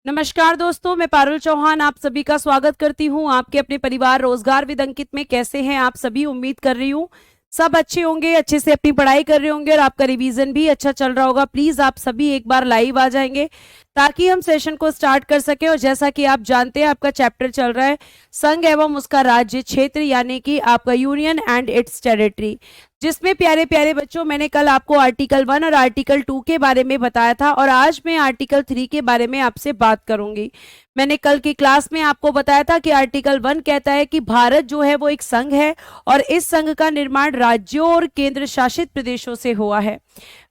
नमस्कार दोस्तों, मैं पारुल चौहान आप सभी का स्वागत करती हूं आपके अपने परिवार रोजगार विद अंकित में। कैसे हैं आप सभी? उम्मीद कर रही हूं सब अच्छे होंगे, अच्छे से अपनी पढ़ाई कर रहे होंगे और आपका रिवीजन भी अच्छा चल रहा होगा। प्लीज आप सभी एक बार लाइव आ जाएंगे ताकि हम सेशन को स्टार्ट कर सके। और जैसा कि आप जानते हैं आपका चैप्टर चल रहा है संघ एवं उसका राज्य क्षेत्र, यानी कि आपका यूनियन एंड इट्स टेरिटरी, जिसमें प्यारे प्यारे बच्चों मैंने कल आपको आर्टिकल 1 और आर्टिकल 2 के बारे में बताया था और आज मैं आर्टिकल 3 के बारे में आपसे बात करूंगी। मैंने कल की क्लास में आपको बताया था कि आर्टिकल 1 कहता है कि भारत जो है वो एक संघ है और इस संघ का निर्माण राज्यों और केंद्र शासित प्रदेशों से हुआ है।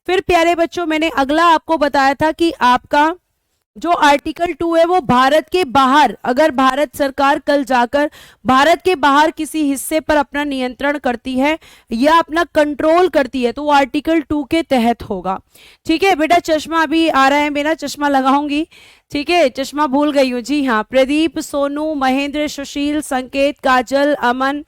फिर प्यारे बच्चों मैंने अगला आपको बताया था कि आपका जो आर्टिकल 2 है वो भारत के बाहर, अगर भारत सरकार कल जाकर भारत के बाहर किसी हिस्से पर अपना नियंत्रण करती है या अपना कंट्रोल करती है तो वो आर्टिकल 2 के तहत होगा। ठीक है बेटा, चश्मा अभी आ रहा है, मेरा चश्मा लगाऊंगी। ठीक है, चश्मा भूल गई हूँ। जी हाँ, प्रदीप, सोनू, महेंद्र, सुशील, संकेत, काजल, अमन,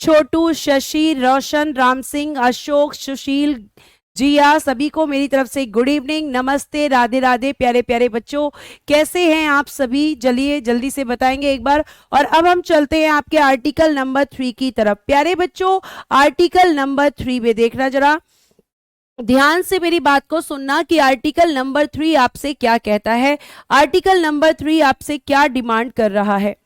छोटू, शशि, रोशन, राम सिंह, अशोक, सुशील, जिया, सभी को मेरी तरफ से गुड इवनिंग, नमस्ते, राधे राधे। प्यारे प्यारे बच्चों कैसे हैं आप सभी? चलिए जल्दी से बताएंगे एक बार। और अब हम चलते हैं आपके आर्टिकल नंबर 3 की तरफ। प्यारे बच्चों आर्टिकल नंबर 3 में देखना, जरा ध्यान से मेरी बात को सुनना कि आर्टिकल नंबर 3 आपसे क्या कहता है, आर्टिकल नंबर 3 आपसे क्या डिमांड कर रहा है।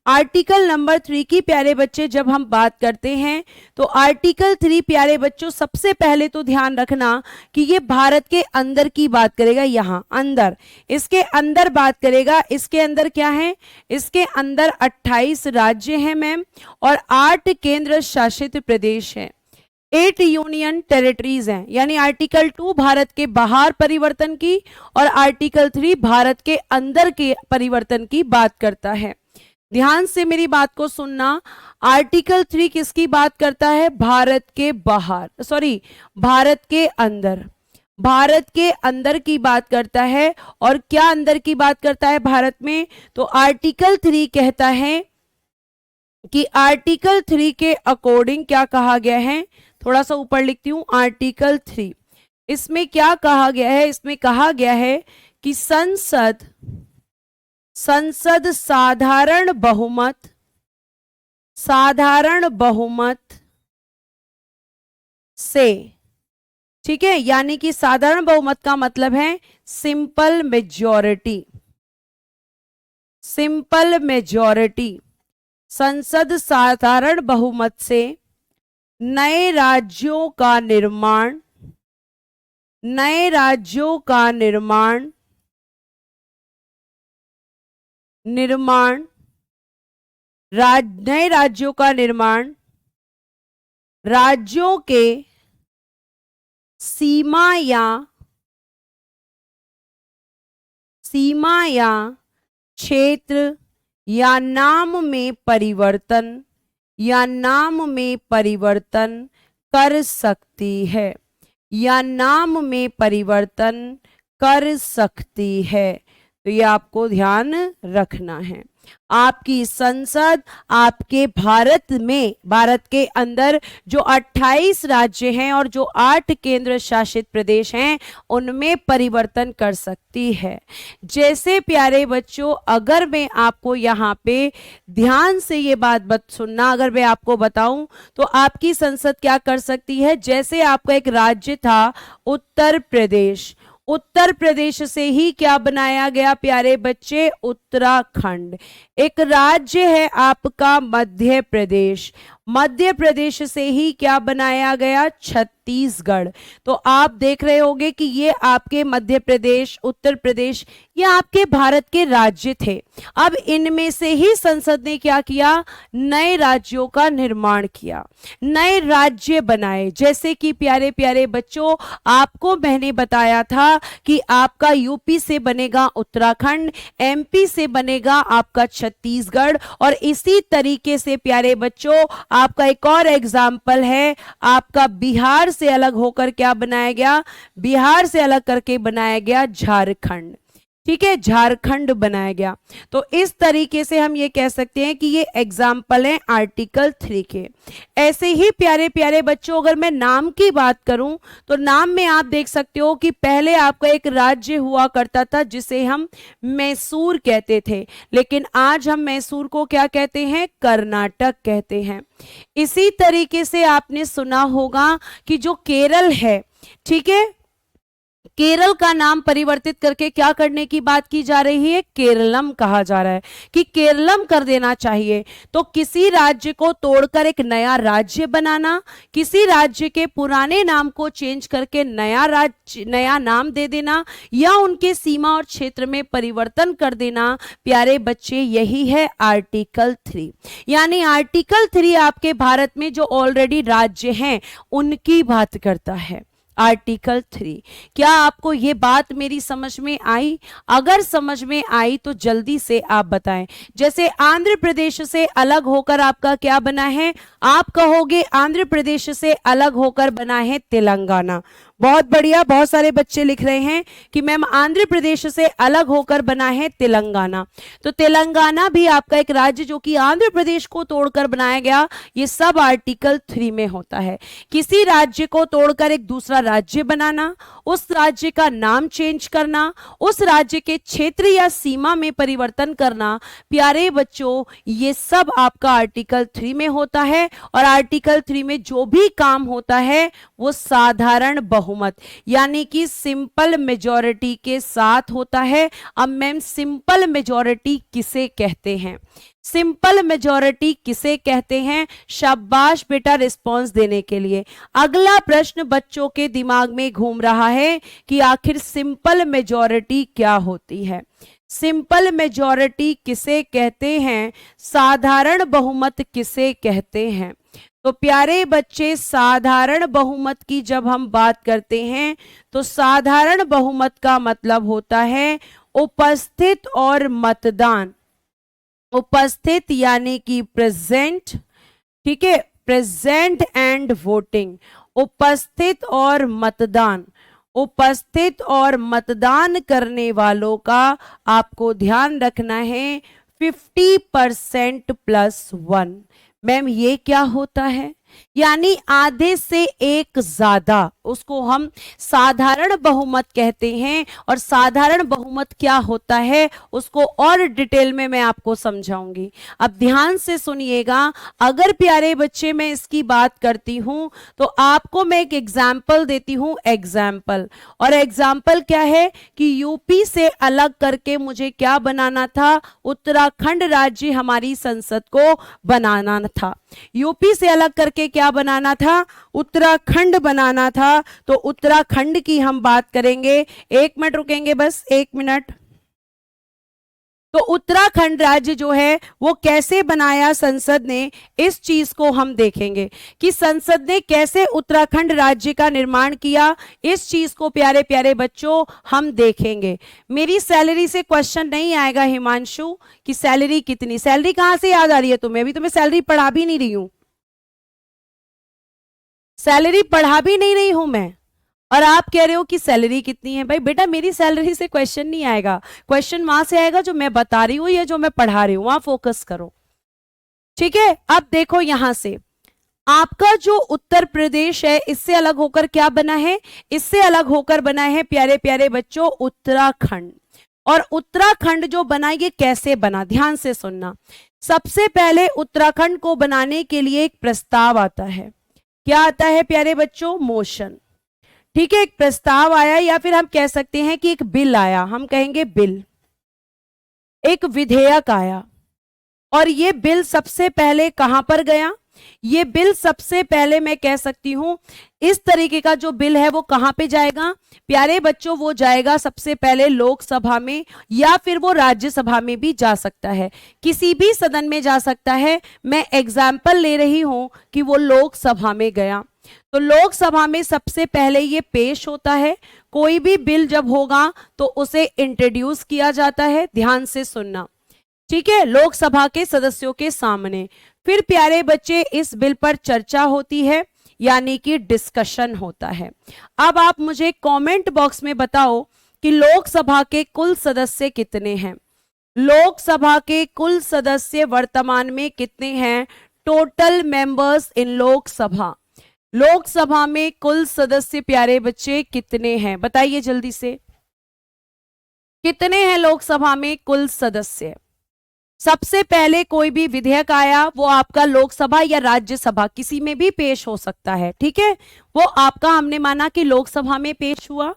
आर्टिकल नंबर 3 की प्यारे बच्चे जब हम बात करते हैं तो आर्टिकल 3 प्यारे बच्चों सबसे पहले तो ध्यान रखना कि ये भारत के अंदर की बात करेगा। यहां अंदर, इसके अंदर बात करेगा। इसके अंदर क्या है? इसके अंदर 28 राज्य हैं मैम और 8 केंद्र शासित प्रदेश हैं, 8 यूनियन टेरिटरीज हैं। यानी आर्टिकल 2 भारत के बाहर परिवर्तन की और आर्टिकल 3 भारत के अंदर के परिवर्तन की बात करता है। ध्यान से मेरी बात को सुनना, आर्टिकल 3 किसकी बात करता है? भारत के बाहर, सॉरी भारत के अंदर, भारत के अंदर की बात करता है। और क्या अंदर की बात करता है भारत में? तो आर्टिकल 3 कहता है कि आर्टिकल 3 के अकॉर्डिंग क्या कहा गया है, थोड़ा सा ऊपर लिखती हूं। आर्टिकल 3 इसमें क्या कहा गया है? इसमें कहा गया है कि संसद साधारण बहुमत से, ठीक है, यानी कि साधारण बहुमत का मतलब है सिंपल मेजॉरिटी, सिंपल मेजॉरिटी। संसद साधारण बहुमत से नए राज्यों का निर्माण, नए राज्यों का निर्माण नए राज्यों का निर्माण, राज्यों के सीमा या क्षेत्र या नाम में परिवर्तन कर सकती है, या नाम में परिवर्तन कर सकती है। तो ये आपको ध्यान रखना है। आपकी संसद आपके भारत में, भारत के अंदर जो 28 राज्य हैं और जो 8 केंद्र शासित प्रदेश हैं उनमें परिवर्तन कर सकती है। जैसे प्यारे बच्चों अगर मैं आपको यहाँ पे ध्यान से ये बात सुनना, अगर मैं आपको बताऊं तो आपकी संसद क्या कर सकती है, जैसे आपका एक राज्य था उत्तर प्रदेश, उत्तर प्रदेश से ही क्या बनाया गया प्यारे बच्चे? उत्तराखंड। एक राज्य है आपका मध्य प्रदेश, मध्य प्रदेश से ही क्या बनाया गया? छत्तीसगढ़। तो आप देख रहे होंगे कि ये आपके मध्य प्रदेश, उत्तर प्रदेश, ये आपके भारत के राज्य थे। अब इनमें से ही संसद ने क्या किया? नए राज्यों का निर्माण किया, नए राज्य बनाए। जैसे कि प्यारे प्यारे बच्चों आपको मैंने बताया था कि आपका यूपी से बनेगा उत्तराखंड, एमपी से बनेगा आपका छत्तीसगढ़, और इसी तरीके से प्यारे बच्चों आपका एक और एग्जाम्पल है, आपका बिहार से अलग होकर क्या बनाया गया? बिहार से अलग करके बनाया गया झारखंड। ठीक है, झारखंड बनाया गया। तो इस तरीके से हम ये कह सकते हैं कि ये एग्जाम्पल है आर्टिकल 3 के। ऐसे ही प्यारे प्यारे बच्चों, अगर मैं नाम की बात करूं तो नाम में आप देख सकते हो कि पहले आपका एक राज्य हुआ करता था जिसे हम मैसूर कहते थे, लेकिन आज हम मैसूर को क्या कहते हैं, कर्नाटक कहते हैं। इसी तरीके से आपने सुना होगा कि जो केरल है, ठीक है, केरल का नाम परिवर्तित करके क्या करने की बात की जा रही है, केरलम कहा जा रहा है कि केरलम कर देना चाहिए। तो किसी राज्य को तोड़कर एक नया राज्य बनाना, किसी राज्य के पुराने नाम को चेंज करके नया राज्य, नया नाम दे देना, या उनके सीमा और क्षेत्र में परिवर्तन कर देना, प्यारे बच्चे यही है आर्टिकल 3। यानी आर्टिकल 3 आपके भारत में जो ऑलरेडी राज्य हैं उनकी बात करता है, आर्टिकल 3। क्या आपको ये बात मेरी समझ में आई? अगर समझ में आई तो जल्दी से आप बताएं। जैसे आंध्र प्रदेश से अलग होकर आपका क्या बना है, आप कहोगे आंध्र प्रदेश से अलग होकर बना है तेलंगाना। बहुत बढ़िया, बहुत सारे बच्चे लिख रहे हैं कि मैम आंध्र प्रदेश से अलग होकर बना है तेलंगाना। तो तेलंगाना भी आपका एक राज्य जो कि आंध्र प्रदेश को तोड़कर बनाया गया, ये सब आर्टिकल 3 में होता है। किसी राज्य को तोड़कर एक दूसरा राज्य बनाना, उस राज्य का नाम चेंज करना, उस राज्य के क्षेत्र या सीमा में परिवर्तन करना, प्यारे बच्चों ये सब आपका आर्टिकल 3 में होता है। और आर्टिकल 3 में जो भी काम होता है वो साधारण बहुमत यानी कि सिंपल मेजॉरिटी के साथ होता है। अब मैम सिंपल मेजॉरिटी किसे कहते हैं, सिंपल मेजॉरिटी किसे कहते हैं? शाबाश बेटा रिस्पॉन्स देने के लिए। अगला प्रश्न बच्चों के दिमाग में घूम रहा है कि आखिर सिंपल मेजॉरिटी क्या होती है। सिंपल मेजॉरिटी किसे कहते हैं, साधारण बहुमत किसे कहते हैं? तो प्यारे बच्चे साधारण बहुमत की जब हम बात करते हैं तो साधारण बहुमत का मतलब होता है उपस्थित और मतदान। उपस्थित यानी कि प्रेजेंट, ठीक है, प्रेजेंट एंड वोटिंग। उपस्थित और मतदान, उपस्थित और मतदान करने वालों का आपको ध्यान रखना है 50% प्लस 1। मैम ये क्या होता है? यानी आधे से एक ज्यादा, उसको हम साधारण बहुमत कहते हैं। और साधारण बहुमत क्या होता है उसको और डिटेल में मैं आपको समझाऊंगी। अब ध्यान से सुनिएगा। अगर प्यारे बच्चे मैं इसकी बात करती हूं तो आपको मैं एक एग्जाम्पल देती हूं, एग्जाम्पल। और एग्जाम्पल क्या है कि यूपी से अलग करके मुझे क्या बनाना था, उत्तराखंड राज्य हमारी संसद को बनाना था। यूपी से अलग करके क्या बनाना था, उत्तराखंड बनाना था। तो उत्तराखंड की हम बात करेंगे। 1 मिनट रुकेंगे, बस 1 मिनट। तो उत्तराखंड राज्य जो है वो कैसे बनाया संसद ने, इस चीज को हम देखेंगे कि संसद ने कैसे उत्तराखंड राज्य का निर्माण किया। इस चीज को प्यारे प्यारे बच्चों हम देखेंगे। मेरी सैलरी से क्वेश्चन नहीं आएगा हिमांशु कि सैलरी कितनी, सैलरी कहां से याद आ रही है तुम्हें? अभी तुम्हें सैलरी पढ़ा भी नहीं रही हूं, सैलरी पढ़ा भी नहीं रही हूं मैं, और आप कह रहे हो कि सैलरी कितनी है। भाई बेटा मेरी सैलरी से क्वेश्चन नहीं आएगा, क्वेश्चन वहां से आएगा जो मैं बता रही हूं या जो मैं पढ़ा रही हूं, वहां फोकस करो, ठीक है। अब देखो यहां से आपका जो उत्तर प्रदेश है इससे अलग होकर क्या बना है, इससे अलग होकर बना है प्यारे प्यारे बच्चों उत्तराखंड। और उत्तराखंड जो बना ये कैसे बना, ध्यान से सुनना। सबसे पहले उत्तराखंड को बनाने के लिए एक प्रस्ताव आता है। क्या आता है प्यारे बच्चों? मोशन, ठीक है। एक प्रस्ताव आया या फिर हम कह सकते हैं कि एक बिल आया, हम कहेंगे बिल, एक विधेयक आया। और ये बिल सबसे पहले कहां पर गया? ये बिल सबसे पहले मैं कह सकती हूं इस तरीके का जो बिल है वो कहां पे जाएगा प्यारे बच्चों? वो जाएगा सबसे पहले लोकसभा में या फिर वो राज्यसभा में भी जा सकता है, किसी भी सदन में जा सकता है। मैं एग्जाम्पल ले रही हूं कि वो लोकसभा में गया। तो लोकसभा में सबसे पहले ये पेश होता है। कोई भी बिल जब होगा तो उसे इंट्रोड्यूस किया जाता है, ध्यान से सुनना, ठीक है, लोकसभा के सदस्यों के सामने। फिर प्यारे बच्चे इस बिल पर चर्चा होती है यानी कि डिस्कशन होता है। अब आप मुझे कमेंट बॉक्स में बताओ कि लोकसभा के कुल सदस्य कितने हैं। लोकसभा के कुल सदस्य वर्तमान में कितने हैं? Total members in Lok Sabha, Lok Sabha में कुल सदस्य प्यारे बच्चे कितने हैं? बताइए जल्दी से, कितने हैं लोकसभा में कुल सदस्य? सबसे पहले कोई भी विधेयक आया वो आपका लोकसभा या राज्यसभा किसी में भी पेश हो सकता है, ठीक है। वो आपका हमने माना कि लोकसभा में पेश हुआ,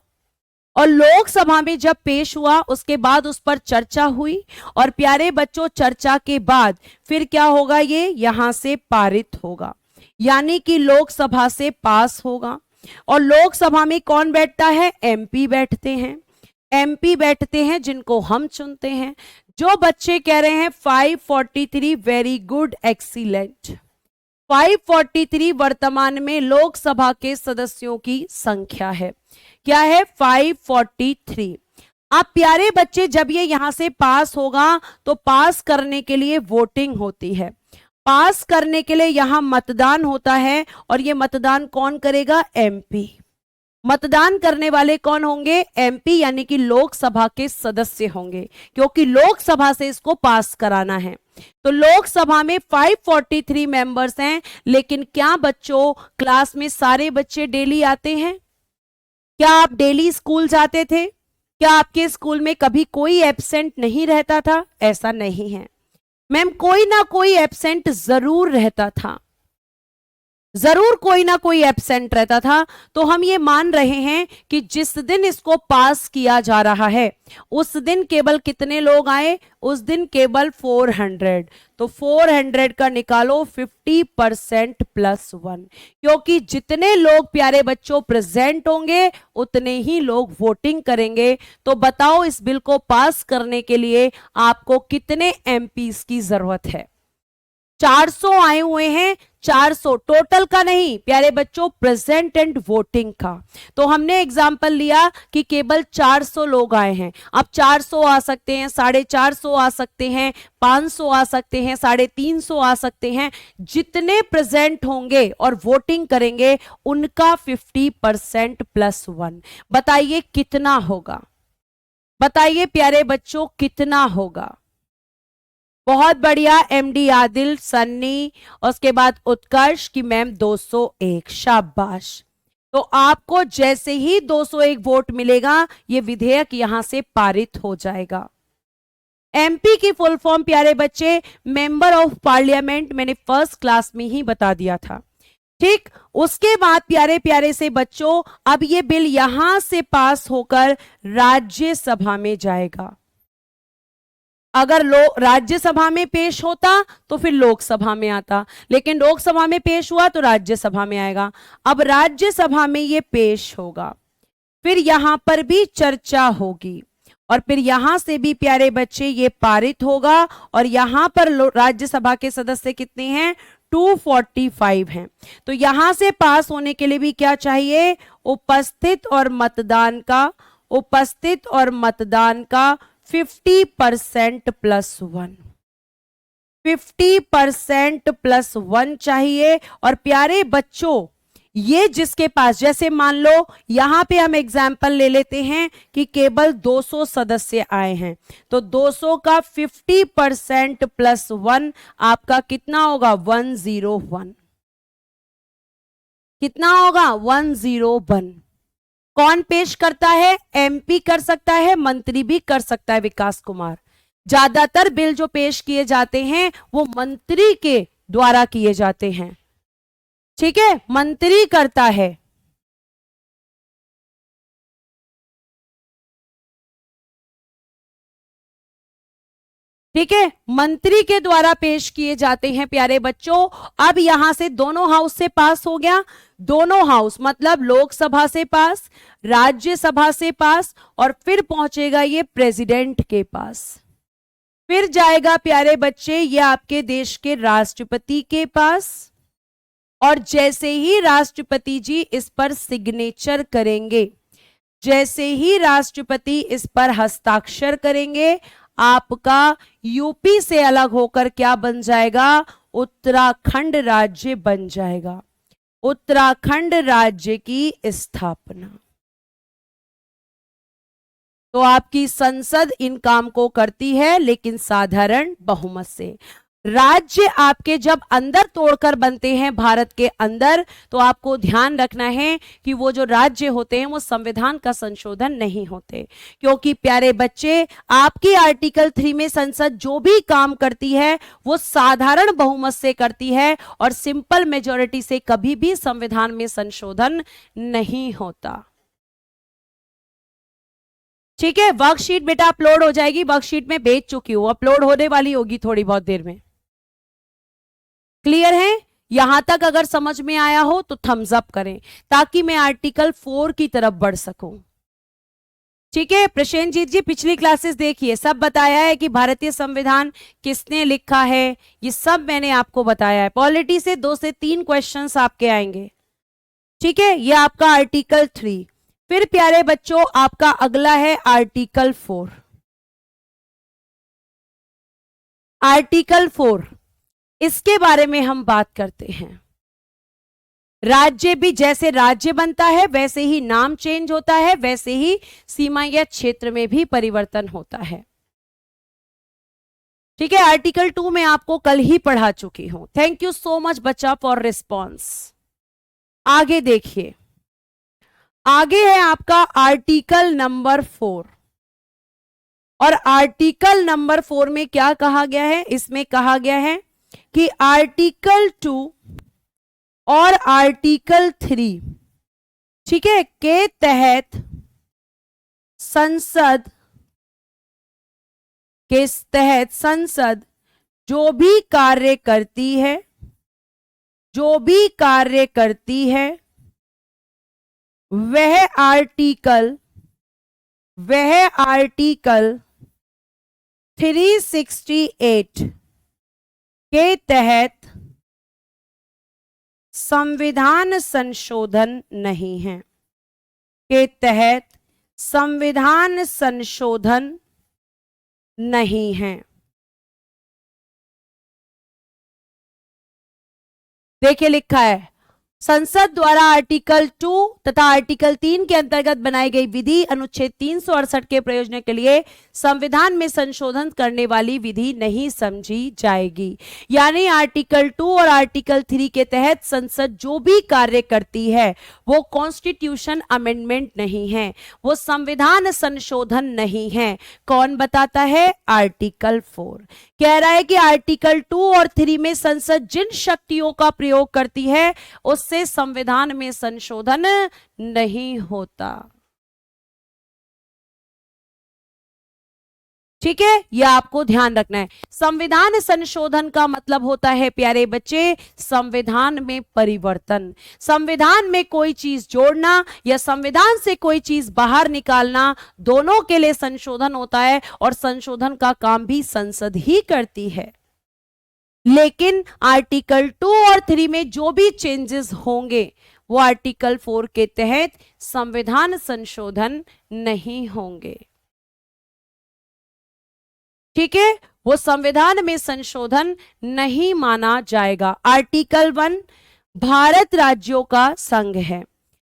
और लोकसभा में जब पेश हुआ उसके बाद उस पर चर्चा हुई, और प्यारे बच्चों चर्चा के बाद फिर क्या होगा? ये यहां से पारित होगा, यानी कि लोकसभा से पास होगा। और लोकसभा में कौन बैठता है? एमपी बैठते हैं। एमपी बैठते हैं जिनको हम चुनते हैं। जो बच्चे कह रहे हैं 543, वेरी गुड, एक्सीलेंट। 543 वर्तमान में लोकसभा के सदस्यों की संख्या है। क्या है? 543। अब प्यारे बच्चे जब ये यहां से पास होगा तो पास करने के लिए वोटिंग होती है, पास करने के लिए यहां मतदान होता है, और ये मतदान कौन करेगा? एमपी। मतदान करने वाले कौन होंगे? एमपी, यानी कि लोकसभा के सदस्य होंगे, क्योंकि लोकसभा से इसको पास कराना है। तो लोकसभा में 543 मेंबर्स हैं, लेकिन क्या बच्चों क्लास में सारे बच्चे डेली आते हैं? क्या आप डेली स्कूल जाते थे? क्या आपके स्कूल में कभी कोई एब्सेंट नहीं रहता था? ऐसा नहीं है मैम, कोई ना कोई एब्सेंट जरूर रहता था, जरूर कोई ना कोई एब्सेंट रहता था। तो हम ये मान रहे हैं कि जिस दिन इसको पास किया जा रहा है उस दिन केवल कितने लोग आए? उस दिन केवल 400। तो 400 का निकालो 50% +1, क्योंकि जितने लोग प्यारे बच्चों प्रेजेंट होंगे उतने ही लोग वोटिंग करेंगे। तो बताओ इस बिल को पास करने के लिए आपको कितने एमपीस की जरूरत है? 400 आए हुए हैं, 400 टोटल का नहीं प्यारे बच्चों, प्रेजेंट एंड वोटिंग का। तो हमने एग्जांपल लिया कि केवल 400 लोग आए हैं। अब 400 आ सकते हैं, 450 आ सकते हैं, 500 आ सकते हैं, 350 आ सकते हैं। जितने प्रेजेंट होंगे और वोटिंग करेंगे उनका 50% +1। बताइए कितना होगा? बताइए प्यारे बच्चों कितना होगा? बहुत बढ़िया, एमडी आदिल, सन्नी, उसके बाद उत्कर्ष की मैम 201, शाबाश। तो आपको जैसे ही 201 वोट मिलेगा ये विधेयक यहां से पारित हो जाएगा। एमपी की फुल फॉर्म प्यारे बच्चे मेंबर ऑफ पार्लियामेंट, मैंने फर्स्ट क्लास में ही बता दिया था, ठीक। उसके बाद प्यारे प्यारे से बच्चों अब ये बिल यहां से पास होकर राज्यसभा में जाएगा। अगर राज्यसभा में पेश होता तो फिर लोकसभा में आता, लेकिन लोकसभा में पेश हुआ तो राज्यसभा में आएगा। अब राज्यसभा में ये पेश होगा, फिर यहां पर भी चर्चा होगी, और फिर यहां से भी प्यारे बच्चे ये पारित होगा। और यहां पर राज्यसभा के सदस्य कितने हैं? 245 हैं। तो यहां से पास होने के लिए भी क्या चाहिए? उपस्थित और मतदान का 50% +1, 50% +1 चाहिए। और प्यारे बच्चों ये जिसके पास, जैसे मान लो यहां पे हम एग्जाम्पल ले लेते हैं कि केवल 200 सदस्य आए हैं, तो 200 का 50% +1 आपका कितना होगा? 101। कितना होगा? 101। कौन पेश करता है? एमपी कर सकता है, मंत्री भी कर सकता है, विकास कुमार। ज्यादातर बिल जो पेश किए जाते हैं वो मंत्री के द्वारा किए जाते हैं, ठीक है, मंत्री करता है। ठीक है, मंत्री के द्वारा पेश किए जाते हैं प्यारे बच्चों। अब यहां से दोनों हाउस से पास हो गया, दोनों हाउस मतलब लोकसभा से पास, राज्यसभा से पास, और फिर पहुंचेगा ये प्रेसिडेंट के पास, फिर जाएगा प्यारे बच्चे ये आपके देश के राष्ट्रपति के पास। और जैसे ही राष्ट्रपति जी इस पर सिग्नेचर करेंगे, जैसे ही राष्ट्रपति इस पर हस्ताक्षर करेंगे, आपका यूपी से अलग होकर क्या बन जाएगा? उत्तराखंड राज्य बन जाएगा। उत्तराखंड राज्य की स्थापना। तो आपकी संसद इन काम को करती है, लेकिन साधारण बहुमत से। राज्य आपके जब अंदर तोड़कर बनते हैं भारत के अंदर, तो आपको ध्यान रखना है कि वो जो राज्य होते हैं वो संविधान का संशोधन नहीं होते, क्योंकि प्यारे बच्चे आपकी आर्टिकल 3 में संसद जो भी काम करती है वो साधारण बहुमत से करती है और सिंपल मेजॉरिटी से कभी भी संविधान में संशोधन नहीं होता। ठीक है, वर्कशीट बेटा अपलोड हो जाएगी, वर्कशीट में भेज चुकी हूं, अपलोड होने वाली होगी थोड़ी बहुत देर में। क्लियर है? यहां तक अगर समझ में आया हो तो थम्स अप करें ताकि मैं आर्टिकल 4 की तरफ बढ़ सकूं। ठीक है, प्रसेनजीत जी पिछली क्लासेस देखिए, सब बताया है कि भारतीय संविधान किसने लिखा है, ये सब मैंने आपको बताया है। पॉलिटी से 2 से 3 क्वेश्चंस आपके आएंगे। ठीक है, ये आपका आर्टिकल 3। फिर प्यारे बच्चों आपका अगला है आर्टिकल 4। आर्टिकल 4 इसके बारे में हम बात करते हैं। राज्य भी जैसे राज्य बनता है वैसे ही नाम चेंज होता है, वैसे ही सीमा या क्षेत्र में भी परिवर्तन होता है। ठीक है, आर्टिकल 2 में आपको कल ही पढ़ा चुकी हूं। थैंक यू सो मच बच्चा फॉर रिस्पॉन्स। आगे देखिए, आगे है आपका आर्टिकल नंबर 4। और आर्टिकल नंबर 4 में क्या कहा गया है? इसमें कहा गया है कि आर्टिकल 2 और आर्टिकल 3, ठीक है, के तहत संसद जो भी कार्य करती है वह आर्टिकल 368 के तहत संविधान संशोधन नहीं है, के तहत संविधान संशोधन नहीं है। देखिए लिखा है, संसद द्वारा आर्टिकल 2 तथा आर्टिकल 3 के अंतर्गत बनाई गई विधि अनुच्छेद 368 के प्रयोजन के लिए संविधान में संशोधन करने वाली विधि नहीं समझी जाएगी। यानी आर्टिकल 2 और आर्टिकल 3 के तहत संसद जो भी कार्य करती है वो कॉन्स्टिट्यूशन अमेंडमेंट नहीं है, वो संविधान संशोधन नहीं है। कौन बताता है? आर्टिकल 4 कह रहा है कि आर्टिकल 2 और 3 में संसद जिन शक्तियों का प्रयोग करती है उससे संविधान में संशोधन नहीं होता। ठीक है, यह आपको ध्यान रखना है। संविधान संशोधन का मतलब होता है प्यारे बच्चे संविधान में परिवर्तन, संविधान में कोई चीज जोड़ना या संविधान से कोई चीज बाहर निकालना, दोनों के लिए संशोधन होता है और संशोधन का काम भी संसद ही करती है। लेकिन आर्टिकल 2 और 3 में जो भी चेंजेस होंगे वो आर्टिकल 4 के तहत संविधान संशोधन नहीं होंगे। ठीक है, वो संविधान में संशोधन नहीं माना जाएगा। आर्टिकल 1 भारत राज्यों का संघ है।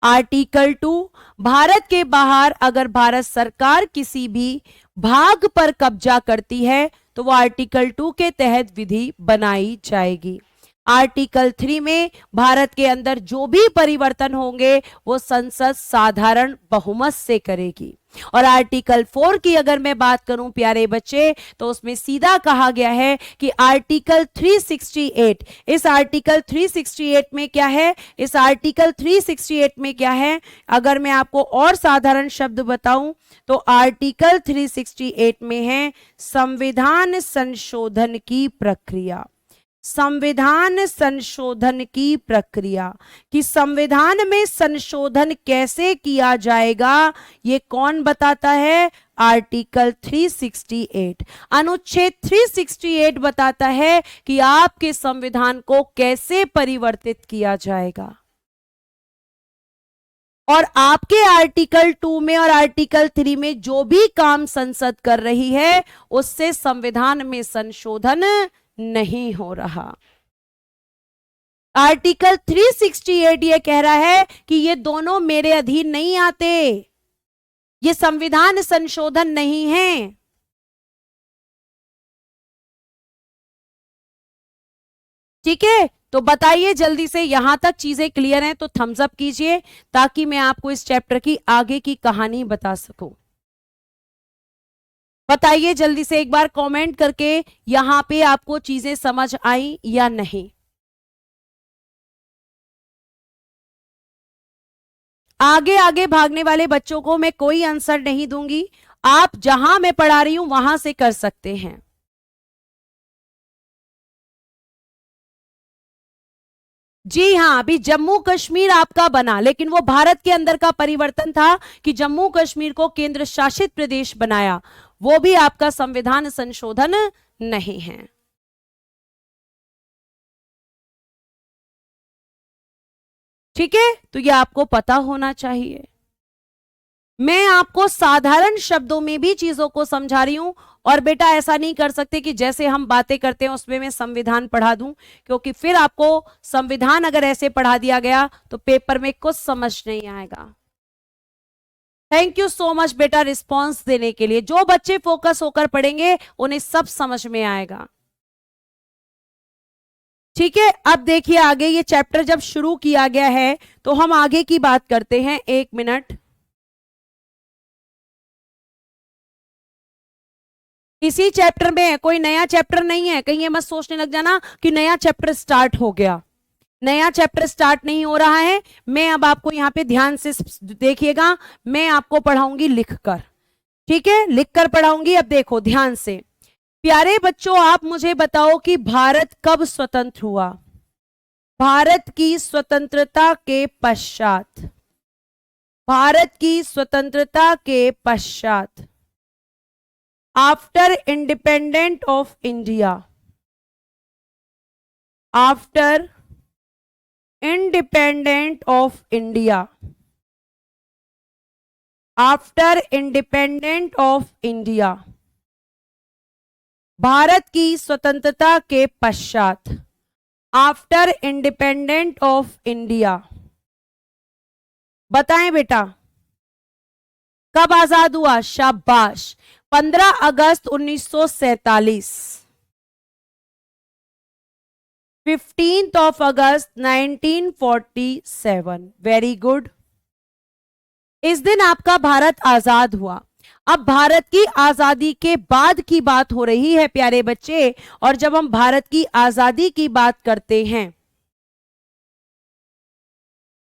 आर्टिकल 2 भारत के बाहर अगर भारत सरकार किसी भी भाग पर कब्जा करती है तो वो आर्टिकल 2 के तहत विधि बनाई जाएगी। आर्टिकल 3 में भारत के अंदर जो भी परिवर्तन होंगे वो संसद साधारण बहुमत से करेगी। और आर्टिकल 4 की अगर मैं बात करूं प्यारे बच्चे तो उसमें सीधा कहा गया है कि आर्टिकल 368, इस आर्टिकल 368 में क्या है? इस आर्टिकल 368 में क्या है? अगर मैं आपको और साधारण शब्द बताऊं तो आर्टिकल 368 में है संविधान संशोधन की प्रक्रिया। संविधान संशोधन की प्रक्रिया कि संविधान में संशोधन कैसे किया जाएगा ये कौन बताता है? आर्टिकल 368, अनुच्छेद 368 बताता है कि आपके संविधान को कैसे परिवर्तित किया जाएगा। और आपके आर्टिकल 2 में और आर्टिकल 3 में जो भी काम संसद कर रही है उससे संविधान में संशोधन नहीं हो रहा। आर्टिकल 368 ये कह रहा है कि ये दोनों मेरे अधीन नहीं आते, ये संविधान संशोधन नहीं है। ठीक है, तो बताइए जल्दी से, यहां तक चीजें क्लियर हैं तो थम्स अप कीजिए ताकि मैं आपको इस चैप्टर की आगे की कहानी बता सकूं। बताइए जल्दी से एक बार कमेंट करके, यहां पे आपको चीजें समझ आई या नहीं। आगे आगे भागने वाले बच्चों को मैं कोई आंसर नहीं दूंगी, आप जहां मैं पढ़ा रही हूं वहां से कर सकते हैं। जी हां, अभी जम्मू कश्मीर आपका बना, लेकिन वो भारत के अंदर का परिवर्तन था कि जम्मू कश्मीर को केंद्र शासित प्रदेश बनाया, वो भी आपका संविधान संशोधन नहीं है। ठीक है, तो ये आपको पता होना चाहिए। मैं आपको साधारण शब्दों में भी चीजों को समझा रही हूं, और बेटा ऐसा नहीं कर सकते कि जैसे हम बातें करते हैं उसमें मैं संविधान पढ़ा दूं, क्योंकि फिर आपको संविधान अगर ऐसे पढ़ा दिया गया तो पेपर में कुछ समझ नहीं आएगा। थैंक यू सो मच बेटा रिस्पांस देने के लिए। जो बच्चे फोकस होकर पढ़ेंगे उन्हें सब समझ में आएगा। ठीक है, अब देखिए आगे, ये चैप्टर जब शुरू किया गया है तो हम आगे की बात करते हैं। 1 मिनट, इसी चैप्टर में है, कोई नया चैप्टर नहीं है, कहीं ये मत सोचने लग जाना कि नया चैप्टर स्टार्ट हो गया। नया चैप्टर स्टार्ट नहीं हो रहा है। मैं अब आपको यहां पे ध्यान से देखिएगा, मैं आपको पढ़ाऊंगी लिखकर। ठीक है, लिखकर पढ़ाऊंगी। अब देखो ध्यान से, प्यारे बच्चों आप मुझे बताओ कि भारत कब स्वतंत्र हुआ। भारत की स्वतंत्रता के पश्चात, भारत की स्वतंत्रता के पश्चात, after independent of India, after independent of India, after independent of India, Bharat की स्वतंत्रता के पश्चात, आफ्टर इंडिपेंडेंट ऑफ इंडिया, बताएं बेटा कब आजाद हुआ। शाबाश, 15 अगस्त 1947, 15th of August 1947। Very good, इस दिन आपका भारत आजाद हुआ। अब भारत की आजादी के बाद की बात हो रही है प्यारे बच्चे, और जब हम भारत की आजादी की बात करते हैं,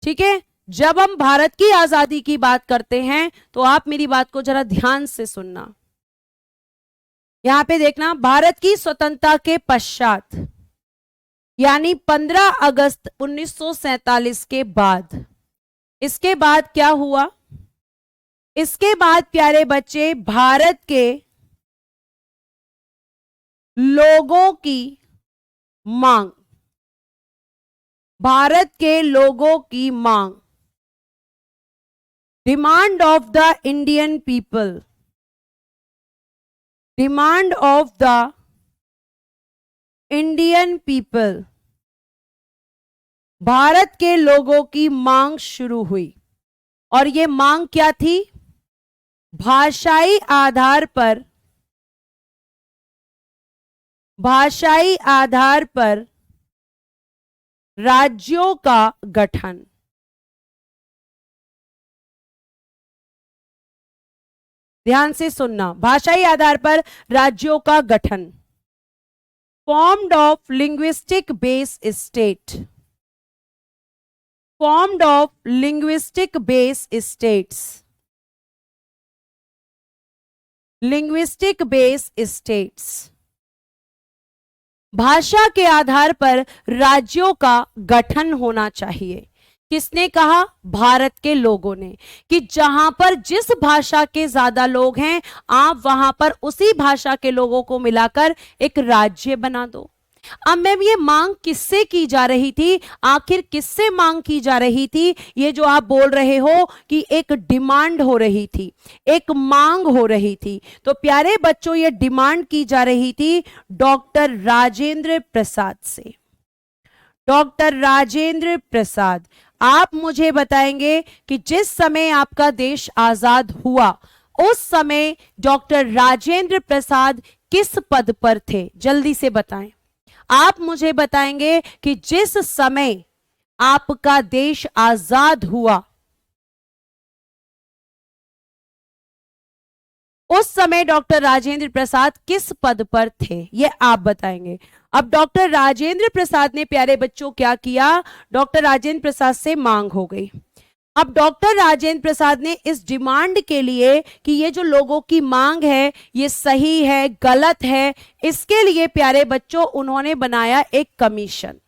ठीक है, जब हम भारत की आजादी की बात करते हैं तो आप मेरी बात को जरा ध्यान से सुनना। यहां पे देखना, भारत की स्वतंत्रता के पश्चात यानी 15 अगस्त 1947 के बाद, इसके बाद क्या हुआ। इसके बाद प्यारे बच्चे भारत के लोगों की मांग, भारत के लोगों की मांग, demand of the Indian people, demand of the Indian people, Bharat के लोगों की मांग शुरू हुई। और ये मांग क्या थी। भाषाई आधार पर, भाषाई आधार पर राज्यों का गठन। ध्यान से सुनना, भाषाई आधार पर राज्यों का गठन। Formed of linguistic base state, formed of linguistic base states, linguistic base states, भाषा के आधार पर राज्यों का गठन होना चाहिए। किसने कहा। भारत के लोगों ने, कि जहां पर जिस भाषा के ज्यादा लोग हैं आप वहां पर उसी भाषा के लोगों को मिलाकर एक राज्य बना दो। अब मैम ये मांग किससे की जा रही थी, आखिर किससे मांग की जा रही थी। ये जो आप बोल रहे हो कि एक डिमांड हो रही थी, एक मांग हो रही थी, तो प्यारे बच्चों ये डिमांड की जा रही थी डॉक्टर राजेंद्र प्रसाद से, डॉक्टर राजेंद्र प्रसाद। आप मुझे बताएंगे कि जिस समय आपका देश आजाद हुआ उस समय डॉक्टर राजेंद्र प्रसाद किस पद पर थे? जल्दी से बताएं। आप मुझे बताएंगे कि जिस समय आपका देश आजाद हुआ उस समय डॉक्टर राजेंद्र प्रसाद किस पद पर थे, ये आप बताएंगे। अब डॉक्टर राजेंद्र प्रसाद ने प्यारे बच्चों क्या किया, डॉक्टर राजेंद्र प्रसाद से मांग हो गई। अब डॉक्टर राजेंद्र प्रसाद ने इस डिमांड के लिए कि ये जो लोगों की मांग है ये सही है गलत है, इसके लिए प्यारे बच्चों उन्होंने बनाया एक कमीशन।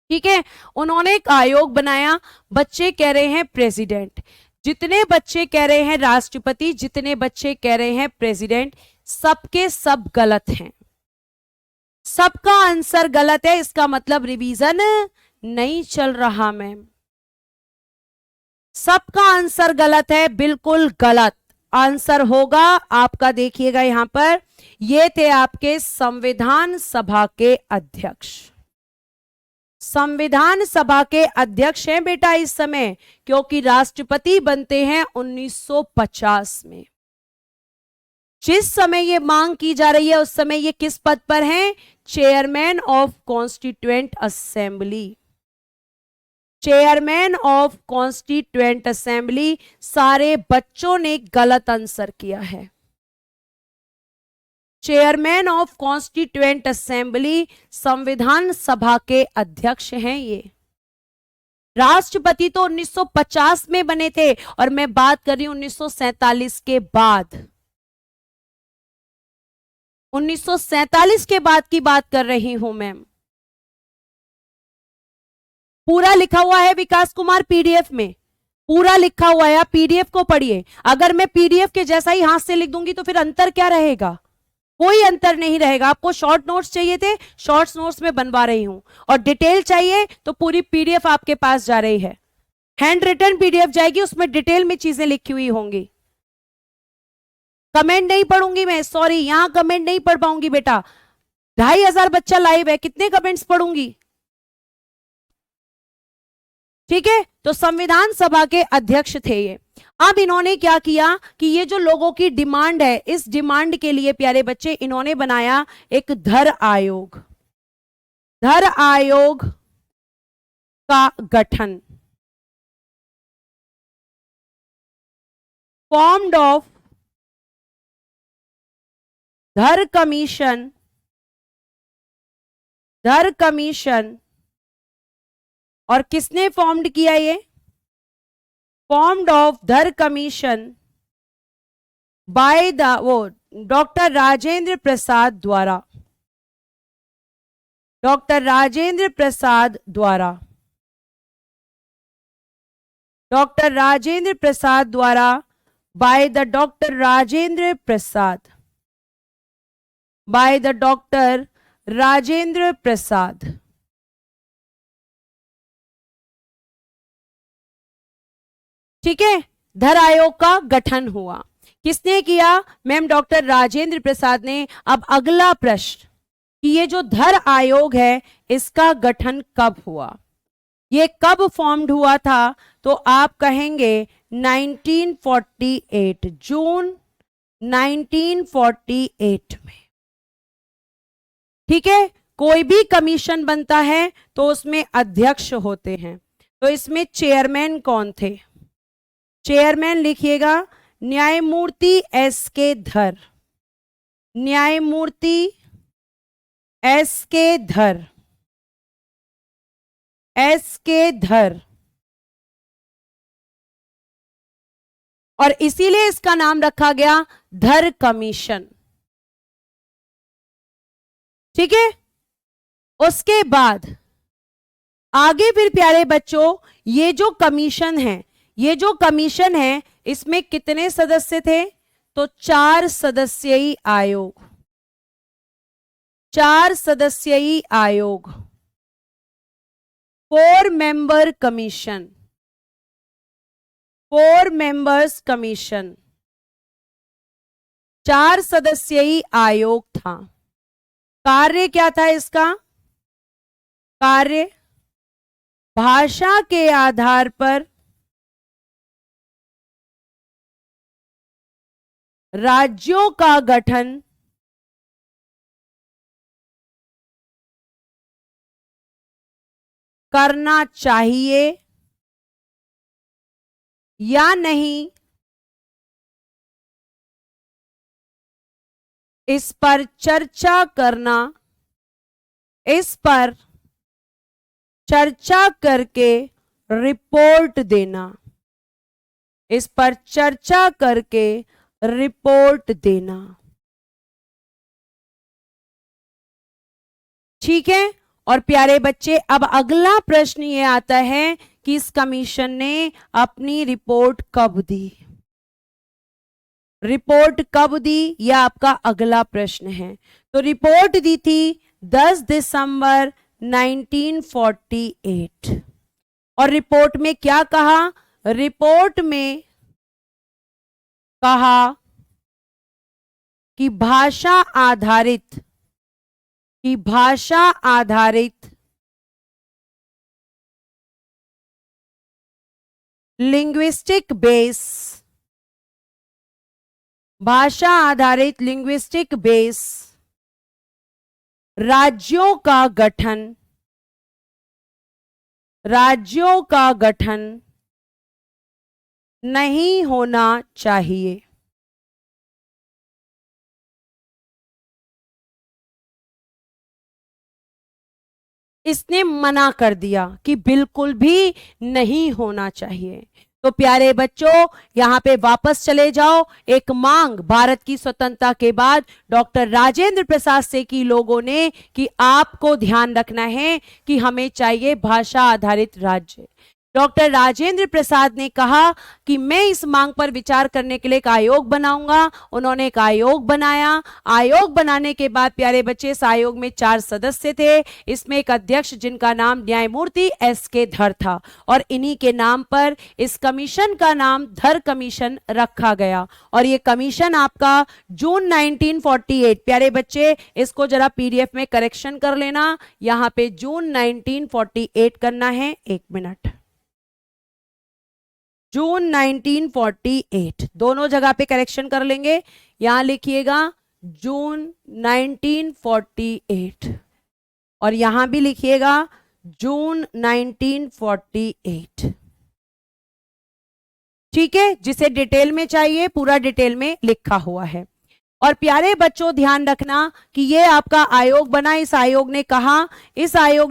ठीक है, उन्होंने एक आयोग बनाया। बच्चे कह रहे हैं प्रेसिडेंट, जितने बच्चे कह रहे हैं राष्ट्रपति, जितने बच्चे कह रहे हैं प्रेसिडेंट, सबके सब गलत हैं, सबका आंसर गलत है। इसका मतलब रिवीजन नहीं चल रहा मैम, सबका आंसर गलत है, बिल्कुल गलत आंसर होगा आपका। देखिएगा यहां पर, ये थे आपके संविधान सभा के अध्यक्ष। संविधान सभा के अध्यक्ष हैं बेटा इस समय, क्योंकि राष्ट्रपति बनते हैं 1950 में। जिस समय ये मांग की जा रही है उस समय ये किस पद पर हैं? Chairman of constituent assembly. Chairman of constituent assembly. सारे बच्चों ने गलत आंसर किया है। चेयरमैन ऑफ कॉन्स्टिट्यूएंट असेंबली संविधान सभा के अध्यक्ष हैं ये। राष्ट्रपति तो 1950 में बने थे और मैं बात कर रही हूं 1947 के बाद। 1947 के बाद की बात कर रही हूं मैम। पूरा लिखा हुआ है विकास कुमार पीडीएफ में, पूरा लिखा हुआ है, आप पीडीएफ को पढ़िए। अगर मैं पीडीएफ के जैसा ही हाथ से लिख दूंगी तो फिर अंतर क्या रहेगा? कोई अंतर नहीं रहेगा। आपको शॉर्ट नोट्स चाहिए थे, शॉर्ट्स नोट्स में बनवा रही हूं, और डिटेल चाहिए तो पूरी पीडीएफ आपके पास जा रही है। हैंड रिटन पीडीएफ जाएगी, उसमें डिटेल में चीजें लिखी हुई होंगी। कमेंट नहीं पढ़ूंगी मैं, सॉरी, यहां कमेंट नहीं पढ़ पाऊंगी बेटा। 2500 बच्चा लाइव है, कितने कमेंट्स पढ़ूंगी? ठीक है, तो संविधान सभा के अध्यक्ष थे ये। अब इन्होंने क्या किया कि ये जो लोगों की डिमांड है, इस डिमांड के लिए प्यारे बच्चे इन्होंने बनाया एक धर आयोग। धर आयोग का गठन, formed of Dhar commission. Dhar commission, और किसने फॉर्म्ड किया ये? Formed of Dhar commission by doctor Rajendra Prasad द्वारा। डॉक्टर राजेंद्र प्रसाद द्वारा। डॉक्टर राजेंद्र प्रसाद द्वारा, by the doctor Rajendra Prasad, by the doctor Rajendra Prasad. ठीक है, धर आयोग का गठन हुआ। किसने किया? मैम डॉक्टर राजेंद्र प्रसाद ने। अब अगला प्रश्न कि ये जो धर आयोग है इसका गठन कब हुआ, ये कब फॉर्म्ड हुआ था? तो आप कहेंगे 1948, जून 1948 में। ठीक है, कोई भी कमीशन बनता है तो उसमें अध्यक्ष होते हैं, तो इसमें चेयरमैन कौन थे? चेयरमैन लिखिएगा न्यायमूर्ति एस के धर। न्यायमूर्ति एस के धर। एस के धर, और इसीलिए इसका नाम रखा गया धर कमीशन। ठीक है, उसके बाद आगे फिर प्यारे बच्चों ये जो कमीशन है, ये जो कमीशन है इसमें कितने सदस्य थे? तो 4 सदस्यीय आयोग। 4 सदस्यीय आयोग, 4 मेंबर कमीशन। 4 मेंबर्स कमीशन, 4 सदस्यीय आयोग था। कार्य क्या था इसका? कार्य भाषा के आधार पर राज्यों का गठन करना चाहिए या नहीं, इस पर चर्चा करना, इस पर चर्चा करके रिपोर्ट देना, इस पर चर्चा करके रिपोर्ट देना। ठीक है। और प्यारे बच्चे, अब अगला प्रश्न ये आता है कि इस कमीशन ने अपनी रिपोर्ट कब दी। रिपोर्ट कब दी, यह आपका अगला प्रश्न है। तो रिपोर्ट दी थी 10 दिसंबर 1948। और रिपोर्ट में क्या कहा? रिपोर्ट में कहा कि भाषा आधारित लिंग्विस्टिक बेस, भाषा आधारित लिंग्विस्टिक बेस राज्यों का गठन नहीं होना चाहिए। इसने मना कर दिया कि बिल्कुल भी नहीं होना चाहिए। तो प्यारे बच्चों, यहां पे वापस चले जाओ। एक मांग भारत की स्वतंत्रता के बाद डॉक्टर राजेंद्र प्रसाद से की लोगों ने कि आपको ध्यान रखना है कि हमें चाहिए भाषा आधारित राज्य। डॉक्टर राजेंद्र प्रसाद ने कहा कि मैं इस मांग पर विचार करने के लिए एक आयोग बनाऊंगा। उन्होंने एक आयोग बनाया। आयोग बनाने के बाद प्यारे बच्चे, इस आयोग में 4 सदस्य थे। इसमें एक अध्यक्ष जिनका नाम न्यायमूर्ति एस.के. धर था और इन्हीं के नाम पर इस कमीशन का नाम धर कमीशन रखा गया। और ये कमीशन आपका जून 1948, प्यारे बच्चे इसको जरा पीडीएफ में करेक्शन कर लेना। यहां पे जून 1948 करना है। 1 मिनट। जून 1948 दोनों जगह पे करेक्शन कर लेंगे। यहां लिखिएगा जून 1948 और यहां भी लिखिएगा जून 1948। ठीक है, जिसे डिटेल में चाहिए पूरा डिटेल में लिखा हुआ है। और प्यारे बच्चों ध्यान रखना कि ये आपका आयोग बना। इस आयोग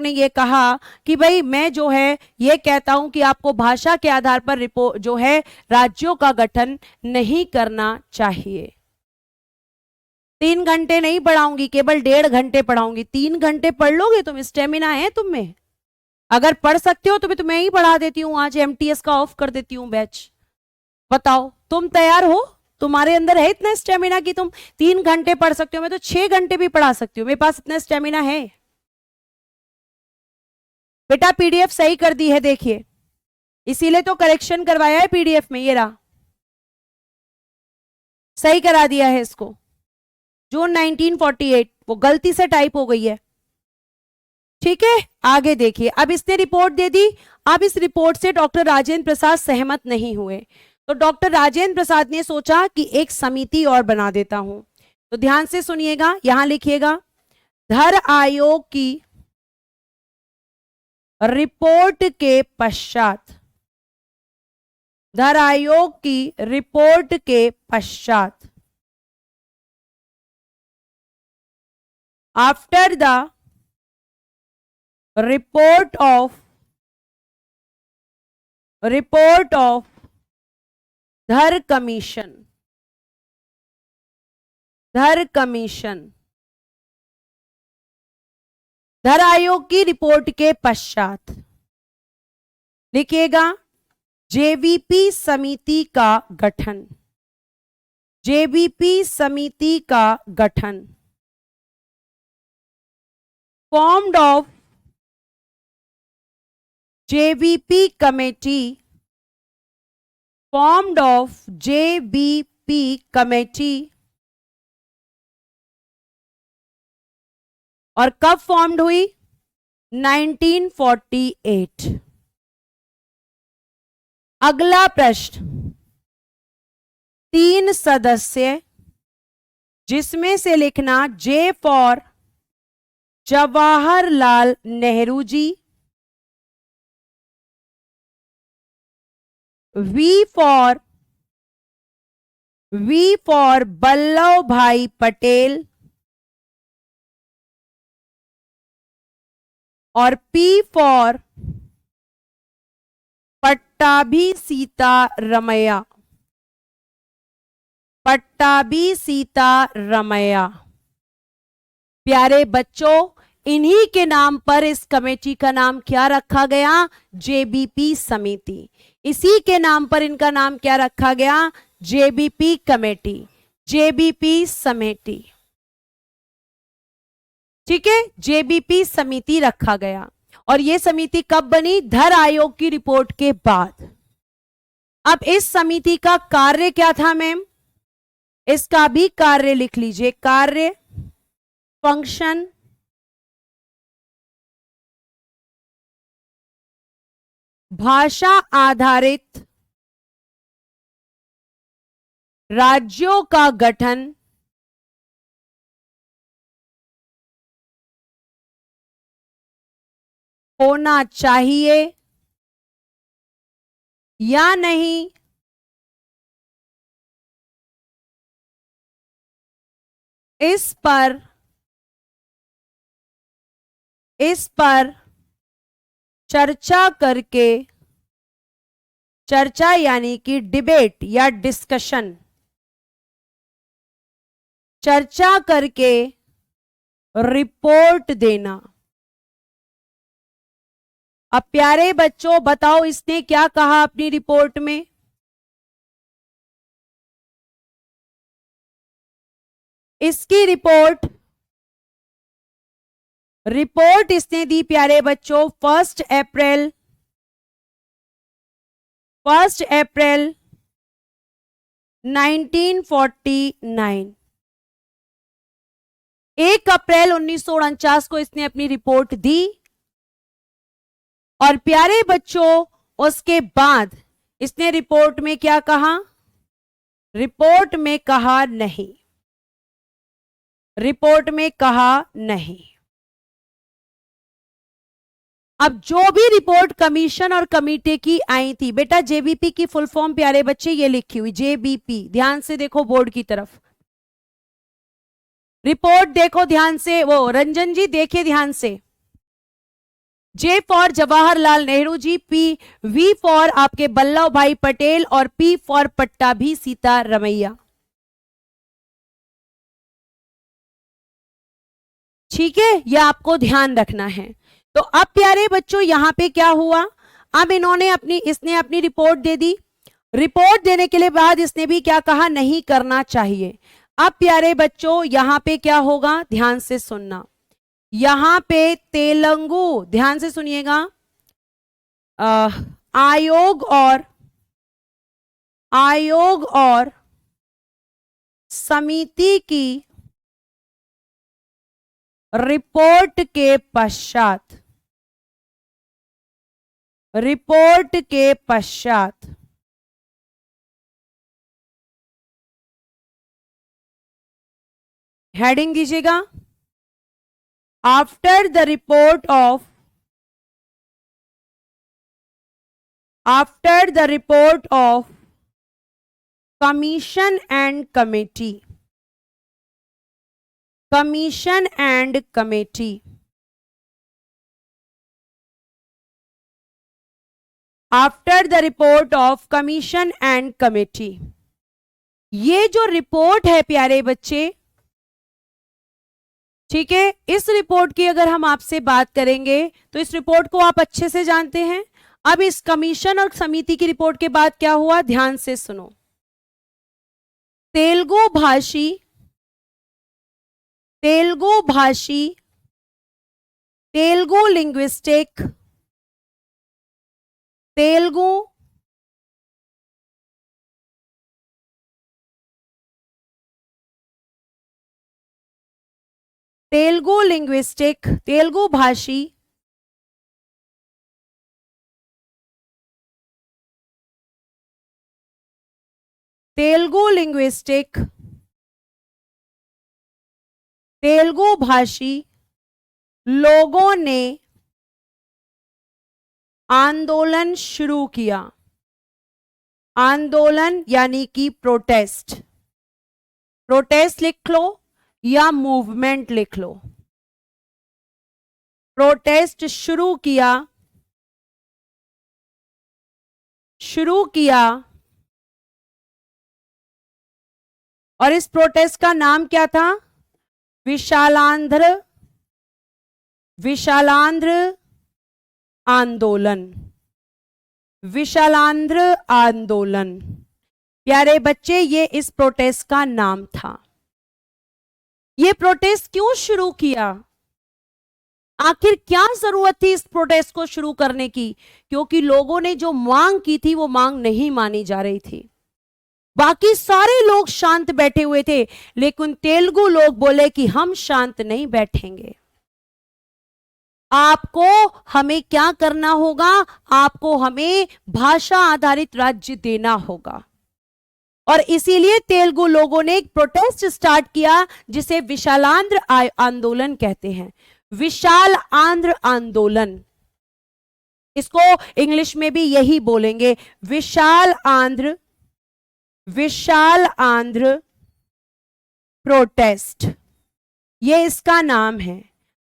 ने ये कहा कि भाई मैं जो है ये कहता हूं कि आपको भाषा के आधार पर रिपोर्ट जो है राज्यों का गठन नहीं करना चाहिए। 3 घंटे नहीं पढ़ाऊंगी, केवल 1.5 घंटे पढ़ाऊंगी। 3 घंटे पढ़ लोगे तुम? स्टेमिना है तुम में? अगर पढ़ सकते हो तो मैं तुम्हें ही पढ़ा देती हूँ। आज एमटीएस का ऑफ कर देती हूँ बैच। बताओ तुम तैयार हो? तुम्हारे अंदर है इतना स्टेमिना कि तुम 3 घंटे पढ़ सकते हो? मैं तो 6 घंटे भी पढ़ा सकती हूँ, मेरे पास इतना स्टेमिना है। बेटा पीडीएफ सही कर दी है, देखिए, इसीलिए तो करेक्शन करवाया है पीडीएफ में। ये रहा, सही करा दिया है इसको। जून 1948 वो गलती से टाइप हो गई है। ठीक है, आगे देखिए। अब इसने रिपोर्ट दे दी। अब इस रिपोर्ट से डॉक्टर राजेंद्र प्रसाद सहमत नहीं हुए, तो डॉक्टर राजेंद्र प्रसाद ने सोचा कि एक समिति और बना देता हूं। तो ध्यान से सुनिएगा, यहां लिखिएगा धर आयोग की रिपोर्ट के पश्चात, धर आयोग की रिपोर्ट के पश्चात, after the report of Dhar commission, धर आयोग की रिपोर्ट के पश्चात लिखिएगा जेवीपी समिति का गठन, जेवीपी समिति का गठन, formed of JVP committee, formed of JBP committee। और कब फॉर्म्ड हुई? 1948। अगला प्रश्न, 3 सदस्य जिसमें से लिखना J for Jawaharlal Nehru ji, V for Vallabh Bhai Patel और पी फॉर पट्टाभी सीतारमैया। पट्टाभी सीतारमैया। प्यारे बच्चों, इन्हीं के नाम पर इस कमेटी का नाम क्या रखा गया? जेबीपी समिति। इसी के नाम पर इनका नाम क्या रखा गया? जेबीपी कमेटी, जेबीपी समिति। ठीक है, जेबीपी समिति रखा गया। और यह समिति कब बनी? धर आयोग की रिपोर्ट के बाद। अब इस समिति का कार्य क्या था मैम? इसका भी कार्य लिख लीजिए। कार्य, फंक्शन, भाषा आधारित राज्यों का गठन, होना चाहिए या नहीं, इस पर चर्चा करके, चर्चा यानी कि डिबेट या डिस्कशन, चर्चा करके रिपोर्ट देना। अब प्यारे बच्चों बताओ, इसने क्या कहा अपनी रिपोर्ट में? इसकी रिपोर्ट इसने दी प्यारे बच्चों 1 अप्रैल 1949। 1 अप्रैल 1949 को इसने अपनी रिपोर्ट दी। और प्यारे बच्चों उसके बाद इसने रिपोर्ट में क्या कहा? रिपोर्ट में कहा नहीं, रिपोर्ट में कहा नहीं। अब जो भी रिपोर्ट कमीशन और कमेटी की आई थी, बेटा जेबीपी की फुल फॉर्म प्यारे बच्चे ये लिखी हुई जेबीपी, ध्यान से देखो बोर्ड की तरफ। रिपोर्ट देखो ध्यान से, वो रंजन जी देखिए ध्यान से। J for Jawaharlal Nehru ji, V for आपके वल्लभ भाई पटेल और पी फॉर पट्टाभी सीतारमैया। ठीक है, यह आपको ध्यान रखना है। तो अब प्यारे बच्चों यहां पे क्या हुआ? अब इसने अपनी रिपोर्ट दे दी। रिपोर्ट देने के लिए बाद इसने भी क्या कहा? नहीं करना चाहिए। अब प्यारे बच्चों यहां पे क्या होगा? ध्यान से सुनना। यहां पे तेलंगु, ध्यान से सुनिएगा, आयोग और समिति की रिपोर्ट के पश्चात हेडिंग दीजिएगा, after the report of commission and committee, after the report of commission and committee. ये जो रिपोर्ट है प्यारे बच्चे, ठीक है, इस रिपोर्ट की अगर हम आपसे बात करेंगे तो इस रिपोर्ट को आप अच्छे से जानते हैं। अब इस कमीशन और समिति की रिपोर्ट के बाद क्या हुआ? ध्यान से सुनो। तेलुगु भाषी, तेलुगु लिंग्विस्टिक, तेलुगु भाषी तेलुगु लिंग्विस्टिक, तेलुगु भाषी लोगों ने आंदोलन शुरू किया। आंदोलन यानी कि प्रोटेस्ट, प्रोटेस्ट लिख लो या मूवमेंट लिख लो। प्रोटेस्ट शुरू किया, शुरू किया। और इस प्रोटेस्ट का नाम क्या था? विशालांध्र, विशालांध्र आंदोलन, विशालांध्र आंदोलन। प्यारे बच्चे, ये इस प्रोटेस्ट का नाम था। ये प्रोटेस्ट क्यों शुरू किया? आखिर क्या जरूरत थी इस प्रोटेस्ट को शुरू करने की? क्योंकि लोगों ने जो मांग की थी वो मांग नहीं मानी जा रही थी। बाकी सारे लोग शांत बैठे हुए थे, लेकिन तेलुगु लोग बोले कि हम शांत नहीं बैठेंगे। आपको हमें क्या करना होगा? आपको हमें भाषा आधारित राज्य देना होगा। और इसीलिए तेलुगु लोगों ने एक प्रोटेस्ट स्टार्ट किया जिसे विशालांध्र आंदोलन कहते हैं। विशाल आंध्र आंदोलन, इसको इंग्लिश में भी यही बोलेंगे, विशाल आंध्र, विशाल आंध्र प्रोटेस्ट, ये इसका नाम है।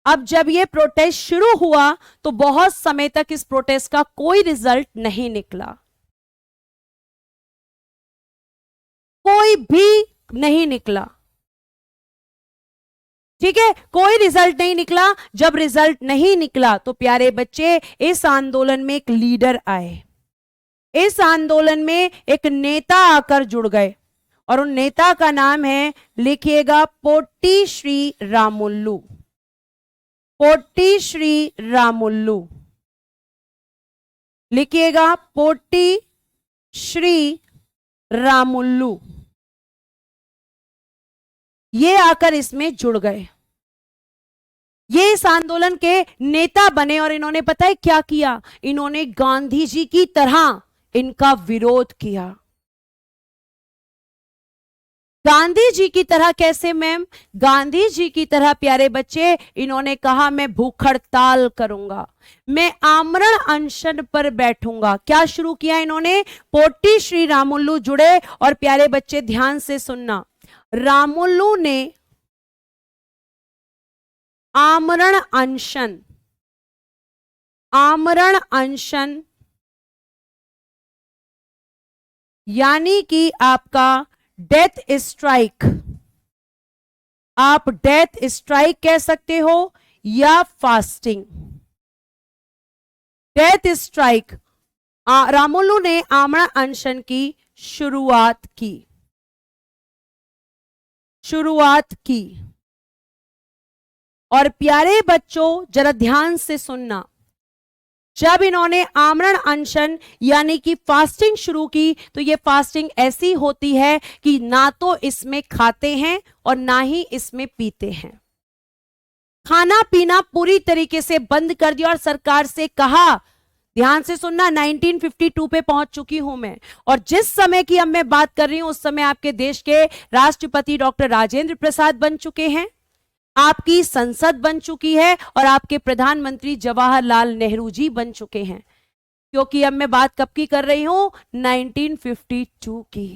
अब जब ये प्रोटेस्ट शुरू हुआ तो बहुत समय तक इस प्रोटेस्ट का कोई रिजल्ट नहीं निकला, कोई भी नहीं निकला। ठीक है, कोई रिजल्ट नहीं निकला। जब रिजल्ट नहीं निकला तो प्यारे बच्चे, इस आंदोलन में एक लीडर आए, इस आंदोलन में एक नेता आकर जुड़ गए और उन नेता का नाम है, लिखिएगा, पोट्टी श्री रामुल्लू। पोट्टी श्री रामुल्लू, लिखिएगा, पोट्टी श्री रामुल्लू। ये आकर इसमें जुड़ गए, ये इस आंदोलन के नेता बने और इन्होंने पता है क्या किया? इन्होंने गांधी जी की तरह इनका विरोध किया। गांधी जी की तरह कैसे मैम? गांधी जी की तरह प्यारे बच्चे, इन्होंने कहा मैं भूख हड़ताल करूंगा, मैं आमरण अनशन पर बैठूंगा। क्या शुरू किया इन्होंने? पोट्टी श्री रामुल्लू जुड़े और प्यारे बच्चे ध्यान से सुनना, रामुल्लू ने आमरण अनशन, आमरण अनशन यानी कि आपका डेथ स्ट्राइक, आप डेथ स्ट्राइक कह सकते हो या फास्टिंग। डेथ स्ट्राइक, रामुल्लू ने आमरण अनशन की शुरुआत की, शुरुआत की। और प्यारे बच्चों जरा ध्यान से सुनना, जब इन्होंने आमरण अनशन यानी कि फास्टिंग शुरू की तो ये फास्टिंग ऐसी होती है कि ना तो इसमें खाते हैं और ना ही इसमें पीते हैं। खाना पीना पूरी तरीके से बंद कर दिया और सरकार से कहा, ध्यान से सुनना, 1952 पे पहुंच चुकी हूं मैं, और जिस समय की अब मैं बात कर रही हूं उस समय आपके देश के राष्ट्रपति डॉक्टर राजेंद्र प्रसाद बन चुके हैं, आपकी संसद बन चुकी है और आपके प्रधानमंत्री जवाहरलाल नेहरू जी बन चुके हैं। क्योंकि अब मैं बात कब की कर रही हूं? 1952 की।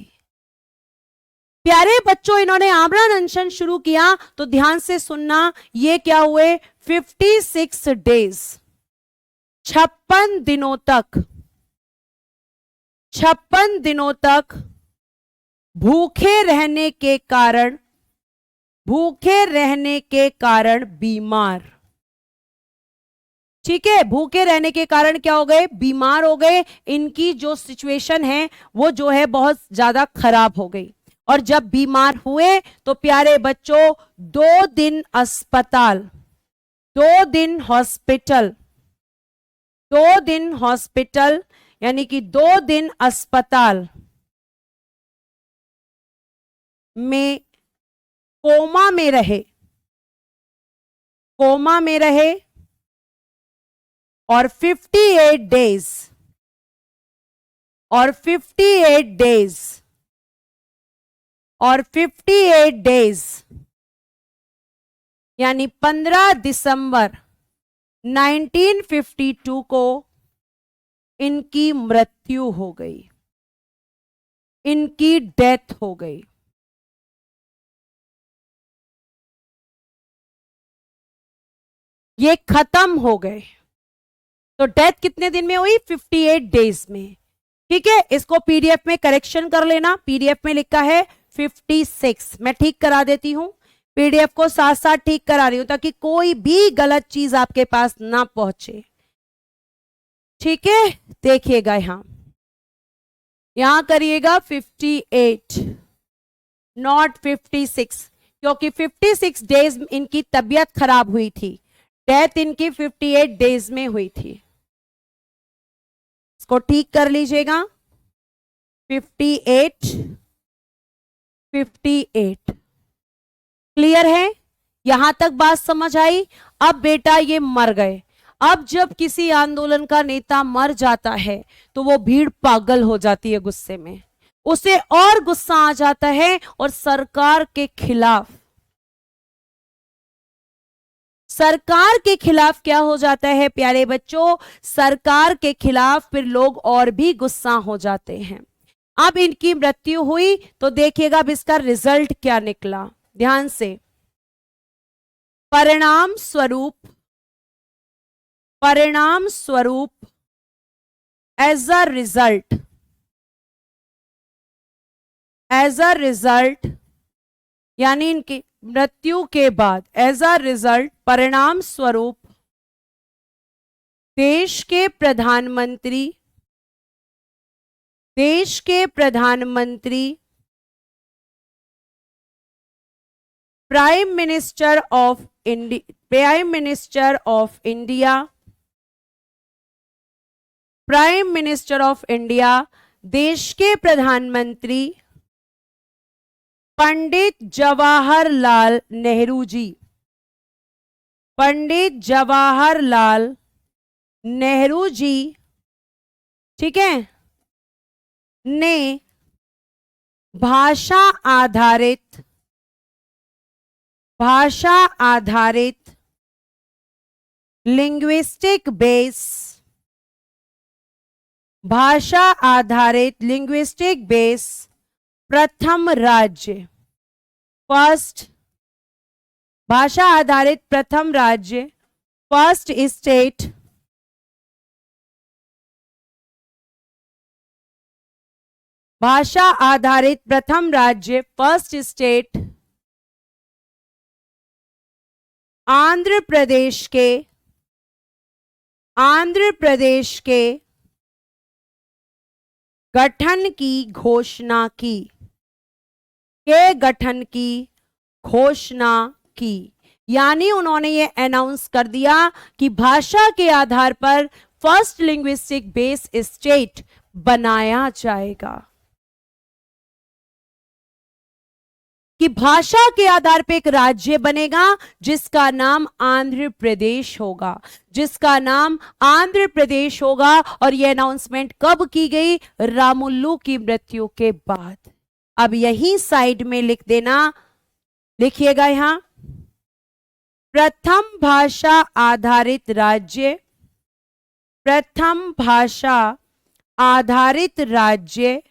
प्यारे बच्चों, इन्होंने आमरण अनशन शुरू किया तो ध्यान से सुनना, ये क्या हुए? 56 डेज, 56 दिनों तक, 56 दिनों तक भूखे रहने के कारण, भूखे रहने के कारण बीमार। ठीक है, भूखे रहने के कारण क्या हो गए? बीमार हो गए। इनकी जो सिचुएशन है वो जो है बहुत ज्यादा खराब हो गई। और जब बीमार हुए तो प्यारे बच्चों 2 दिन अस्पताल, 2 दिन हॉस्पिटल, 2 दिन हॉस्पिटल यानी कि 2 दिन अस्पताल में कोमा में रहे, कोमा में रहे। और 58 डेज, और 58 डेज और 58 डेज यानी 15 दिसंबर 1952 को इनकी मृत्यु हो गई, इनकी डेथ हो गई। ये खत्म हो गए। तो डेथ कितने दिन में हुई? 58 डेज में। ठीक है, इसको पीडीएफ में करेक्शन कर लेना। पीडीएफ में लिखा है 56, मैं ठीक करा देती हूं। पीडीएफ को साथ साथ ठीक करा रही हूं ताकि कोई भी गलत चीज आपके पास ना पहुंचे। ठीक है, देखिएगा यहां करिएगा 58 नॉट 56, क्योंकि 56 डेज इनकी तबीयत खराब हुई थी। डेथ इनकी 58 डेज में हुई थी। इसको ठीक कर लीजिएगा। 58 58 क्लियर है? यहां तक बात समझ आई? अब बेटा ये मर गए। अब जब किसी आंदोलन का नेता मर जाता है तो वो भीड़ पागल हो जाती है गुस्से में, उसे और गुस्सा आ जाता है और सरकार के खिलाफ क्या हो जाता है प्यारे बच्चों? सरकार के खिलाफ फिर लोग और भी गुस्सा हो जाते हैं। अब इनकी मृत्यु हुई तो देखिएगा अब इसका रिजल्ट क्या निकला, ध्यान से। परिणाम स्वरूप एज अ रिजल्ट यानी इनकी मृत्यु के बाद एज अ रिजल्ट, परिणाम स्वरूप देश के प्रधानमंत्री प्राइम मिनिस्टर ऑफ इंडिया, देश के प्रधानमंत्री पंडित जवाहरलाल नेहरू जी, ठीक है, ने भाषा आधारित लिंग्विस्टिक बेस प्रथम राज्य फर्स्ट स्टेट आंध्र प्रदेश के गठन की घोषणा की। यानी उन्होंने ये अनाउंस कर दिया कि भाषा के आधार पर फर्स्ट लिंग्विस्टिक बेस स्टेट बनाया जाएगा, कि भाषा के आधार पर एक राज्य बनेगा जिसका नाम आंध्र प्रदेश होगा। और यह अनाउंसमेंट कब की गई? रामुल्लू की मृत्यु के बाद। अब यही साइड में लिख देना, लिखिएगा यहां प्रथम भाषा आधारित राज्य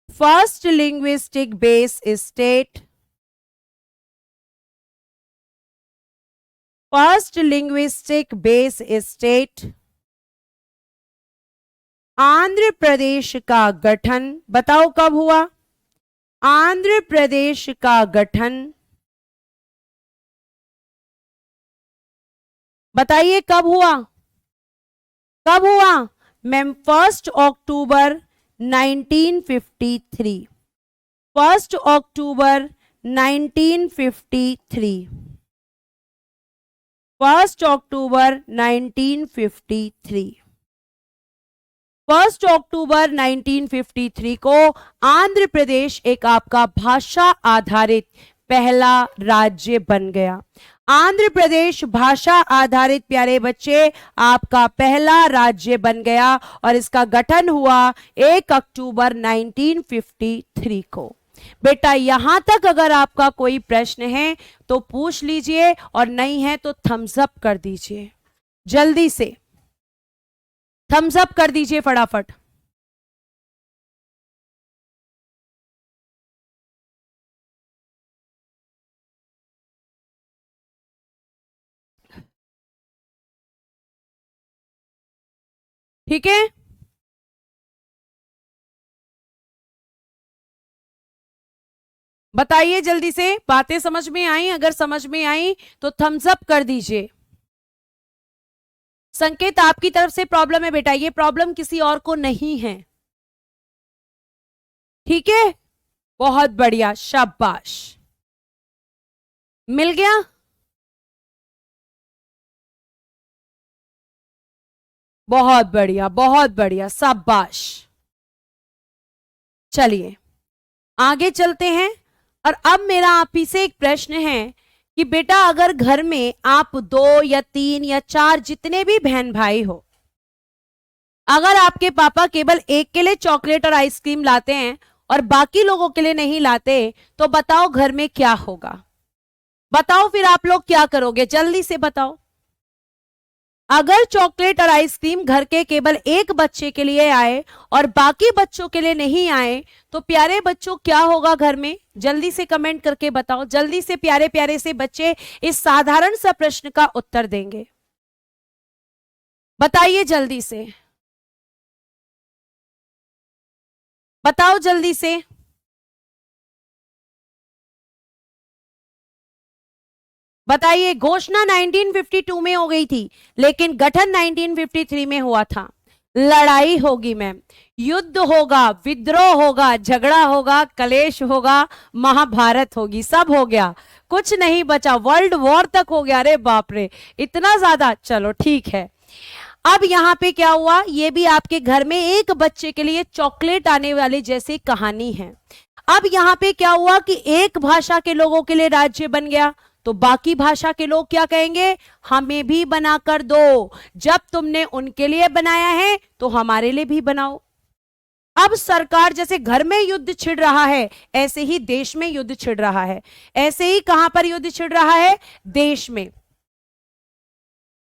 first linguistic base state Andhra Pradesh का गठन। बताओ कब हुआ? आंध्र प्रदेश का गठन बताइए कब हुआ? मैम 1 अक्टूबर 1953। 1 अक्टूबर 1953। 1 अक्टूबर 1953। 1 अक्टूबर 1953 को आंध्र प्रदेश एक आपका भाषा आधारित पहला राज्य बन गया। आंध्र प्रदेश भाषा आधारित प्यारे बच्चे आपका पहला राज्य बन गया और इसका गठन हुआ 1 अक्टूबर 1953 को। बेटा यहां तक अगर आपका कोई प्रश्न है तो पूछ लीजिए और नहीं है तो थम्स अप कर दीजिए, जल्दी से थम्स अप कर दीजिए फटाफट। ठीक है, बताइए जल्दी से, बातें समझ में आई? अगर समझ में आई तो थम्स अप कर दीजिए। संकेत आपकी तरफ से प्रॉब्लम है बेटा, ये प्रॉब्लम किसी और को नहीं है। ठीक है, बहुत बढ़िया, शाबाश, मिल गया। बहुत बढ़िया, बहुत बढ़िया, शाबाश। चलिए आगे चलते हैं। और अब मेरा आप ही से एक प्रश्न है कि बेटा अगर घर में आप 2 या 3 या 4 जितने भी बहन भाई हो, अगर आपके पापा केवल एक के लिए चॉकलेट और आइसक्रीम लाते हैं और बाकी लोगों के लिए नहीं लाते, तो बताओ घर में क्या होगा? बताओ फिर आप लोग क्या करोगे, जल्दी से बताओ। अगर चॉकलेट और आइसक्रीम घर के केवल एक बच्चे के लिए आए और बाकी बच्चों के लिए नहीं आए, तो प्यारे बच्चों क्या होगा घर में? जल्दी से कमेंट करके बताओ, जल्दी से प्यारे प्यारे से बच्चे इस साधारण सा प्रश्न का उत्तर देंगे। बताइए जल्दी से, बताओ जल्दी से। बताइए, घोषणा 1952 में हो गई थी लेकिन गठन 1953 में हुआ था। लड़ाई होगी मैम, युद्ध होगा, विद्रोह होगा, झगड़ा होगा, कलेश होगा, महाभारत होगी, सब हो गया, कुछ नहीं बचा, वर्ल्ड वॉर तक हो गया। अरे बाप रे, इतना ज्यादा। चलो ठीक है, अब यहां पे क्या हुआ, ये भी आपके घर में एक बच्चे के लिए चॉकलेट आने वाली जैसी कहानी है। अब यहां पे क्या हुआ कि एक भाषा के लोगों के लिए राज्य बन गया, तो बाकी भाषा के लोग क्या कहेंगे? हमें भी बना कर दो। जब तुमने उनके लिए बनाया है तो हमारे लिए भी बनाओ। अब सरकार, जैसे घर में युद्ध छिड़ रहा है ऐसे ही देश में युद्ध छिड़ रहा है। ऐसे ही कहां पर युद्ध छिड़ रहा है? देश में।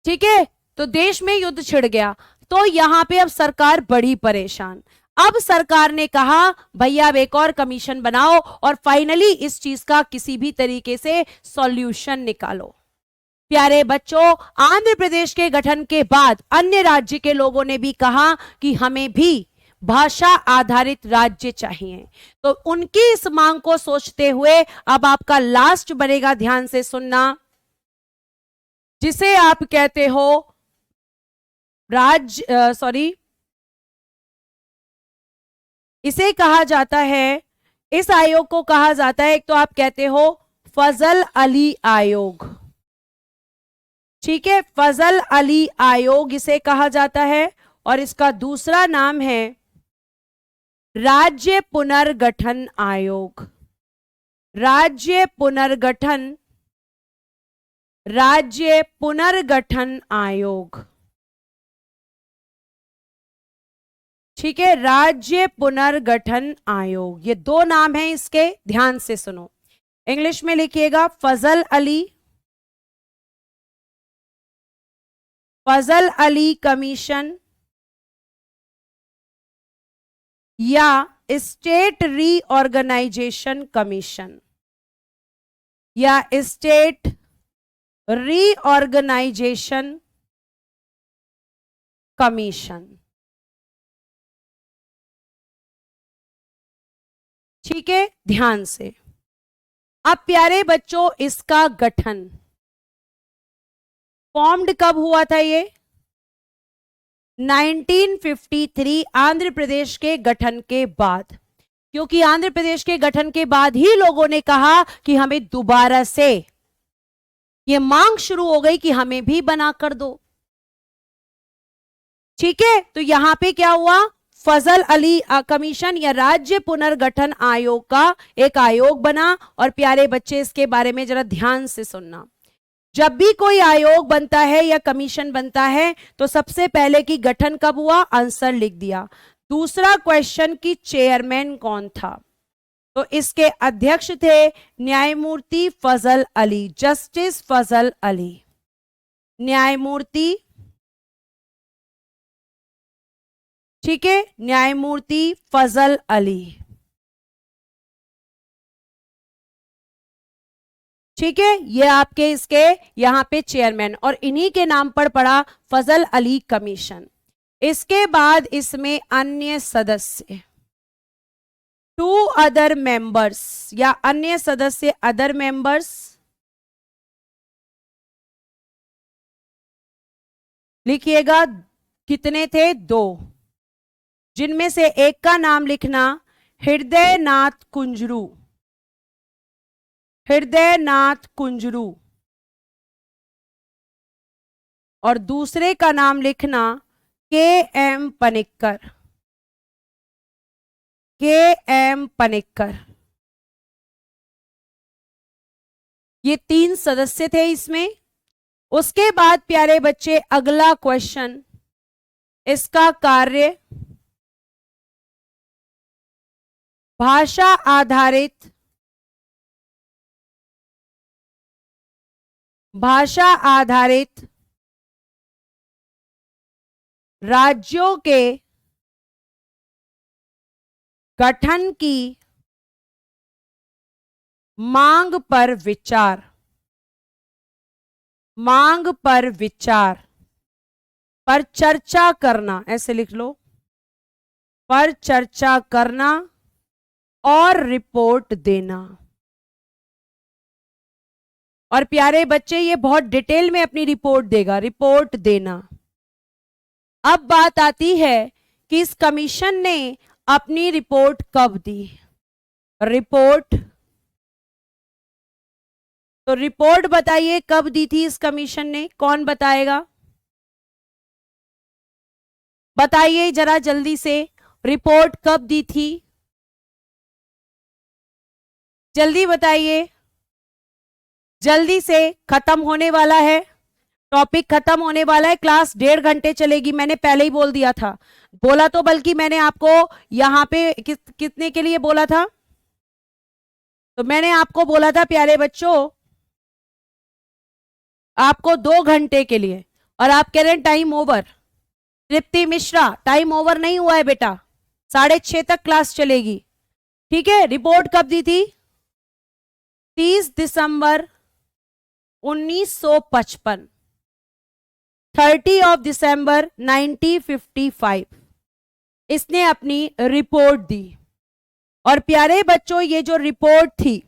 ठीक है, तो देश में युद्ध छिड़ गया, तो यहां पे अब सरकार बड़ी परेशान। अब सरकार ने कहा भैया अब एक और कमीशन बनाओ और फाइनली इस चीज का किसी भी तरीके से सॉल्यूशन निकालो। प्यारे बच्चों, आंध्र प्रदेश के गठन के बाद अन्य राज्य के लोगों ने भी कहा कि हमें भी भाषा आधारित राज्य चाहिए। तो उनकी इस मांग को सोचते हुए अब आपका लास्ट बनेगा, ध्यान से सुनना, जिसे आप कहते हो इसे कहा जाता है, इस आयोग को कहा जाता है, एक तो आप कहते हो फजल अली आयोग। ठीक है, फजल अली आयोग इसे कहा जाता है, और इसका दूसरा नाम है राज्य पुनर्गठन आयोग। राज्य पुनर्गठन आयोग। ठीक है, राज्य पुनर्गठन आयोग, ये दो नाम हैं इसके, ध्यान से सुनो। इंग्लिश में लिखिएगा फजल अली कमीशन या स्टेट रीऑर्गेनाइजेशन कमीशन, या स्टेट रीऑर्गेनाइजेशन कमीशन। ठीक है, ध्यान से। अब प्यारे बच्चों, इसका गठन फॉर्म्ड कब हुआ था? ये 1953, आंध्र प्रदेश के गठन के बाद। क्योंकि आंध्र प्रदेश के गठन के बाद ही लोगों ने कहा कि हमें दोबारा से ये मांग शुरू हो गई कि हमें भी बना कर दो। ठीक है, तो यहां पे क्या हुआ, फजल अली कमीशन या राज्य पुनर्गठन आयोग का एक आयोग बना। और प्यारे बच्चे, इसके बारे में जरा ध्यान से सुनना। जब भी कोई आयोग बनता है या कमीशन बनता है तो सबसे पहले कि गठन कब हुआ, आंसर लिख दिया। दूसरा क्वेश्चन कि चेयरमैन कौन था, तो इसके अध्यक्ष थे न्यायमूर्ति फजल अली, जस्टिस फजल अली, न्यायमूर्ति, ठीक है, न्यायमूर्ति फजल अली, ठीक है। ये आपके इसके यहां पे चेयरमैन, और इन्हीं के नाम पर पड़ा फजल अली कमीशन। इसके बाद इसमें अन्य सदस्य, 2 अदर मेंबर्स या अन्य सदस्य, अदर मेंबर्स, लिखिएगा कितने थे, 2, जिनमें से एक का नाम लिखना हृदय नाथ कुंजरू, हृदय नाथ कुंजरू, और दूसरे का नाम लिखना के एम पनिक्कर, के एम पनिक्कर। ये 3 सदस्य थे इसमें। उसके बाद प्यारे बच्चे अगला क्वेश्चन, इसका कार्य भाषा आधारित, भाषा आधारित राज्यों के गठन की मांग पर विचार, मांग पर विचार, पर चर्चा करना, ऐसे लिख लो, पर चर्चा करना और रिपोर्ट देना। और प्यारे बच्चे ये बहुत डिटेल में अपनी रिपोर्ट देगा, रिपोर्ट देना। अब बात आती है कि इस कमीशन ने अपनी रिपोर्ट कब दी, रिपोर्ट, तो रिपोर्ट बताइए कब दी थी इस कमीशन ने, कौन बताएगा, बताइए जरा जल्दी से, रिपोर्ट कब दी थी, जल्दी बताइए, जल्दी से, खत्म होने वाला है, टॉपिक खत्म होने वाला है, क्लास 1.5 घंटे चलेगी, मैंने पहले ही बोल दिया था, बोला तो बल्कि मैंने आपको यहां पे कितने के लिए बोला था, तो मैंने आपको बोला था प्यारे बच्चों आपको 2 घंटे के लिए, और आप कह रहे हैं टाइम ओवर। तृप्ति मिश्रा, टाइम ओवर नहीं हुआ है बेटा, 6:30 तक क्लास चलेगी, ठीक है। रिपोर्ट कब दी थी, 30 दिसंबर 1955, 30 ऑफ दिसंबर 1955 इसने अपनी रिपोर्ट दी। और प्यारे बच्चों ये जो रिपोर्ट थी,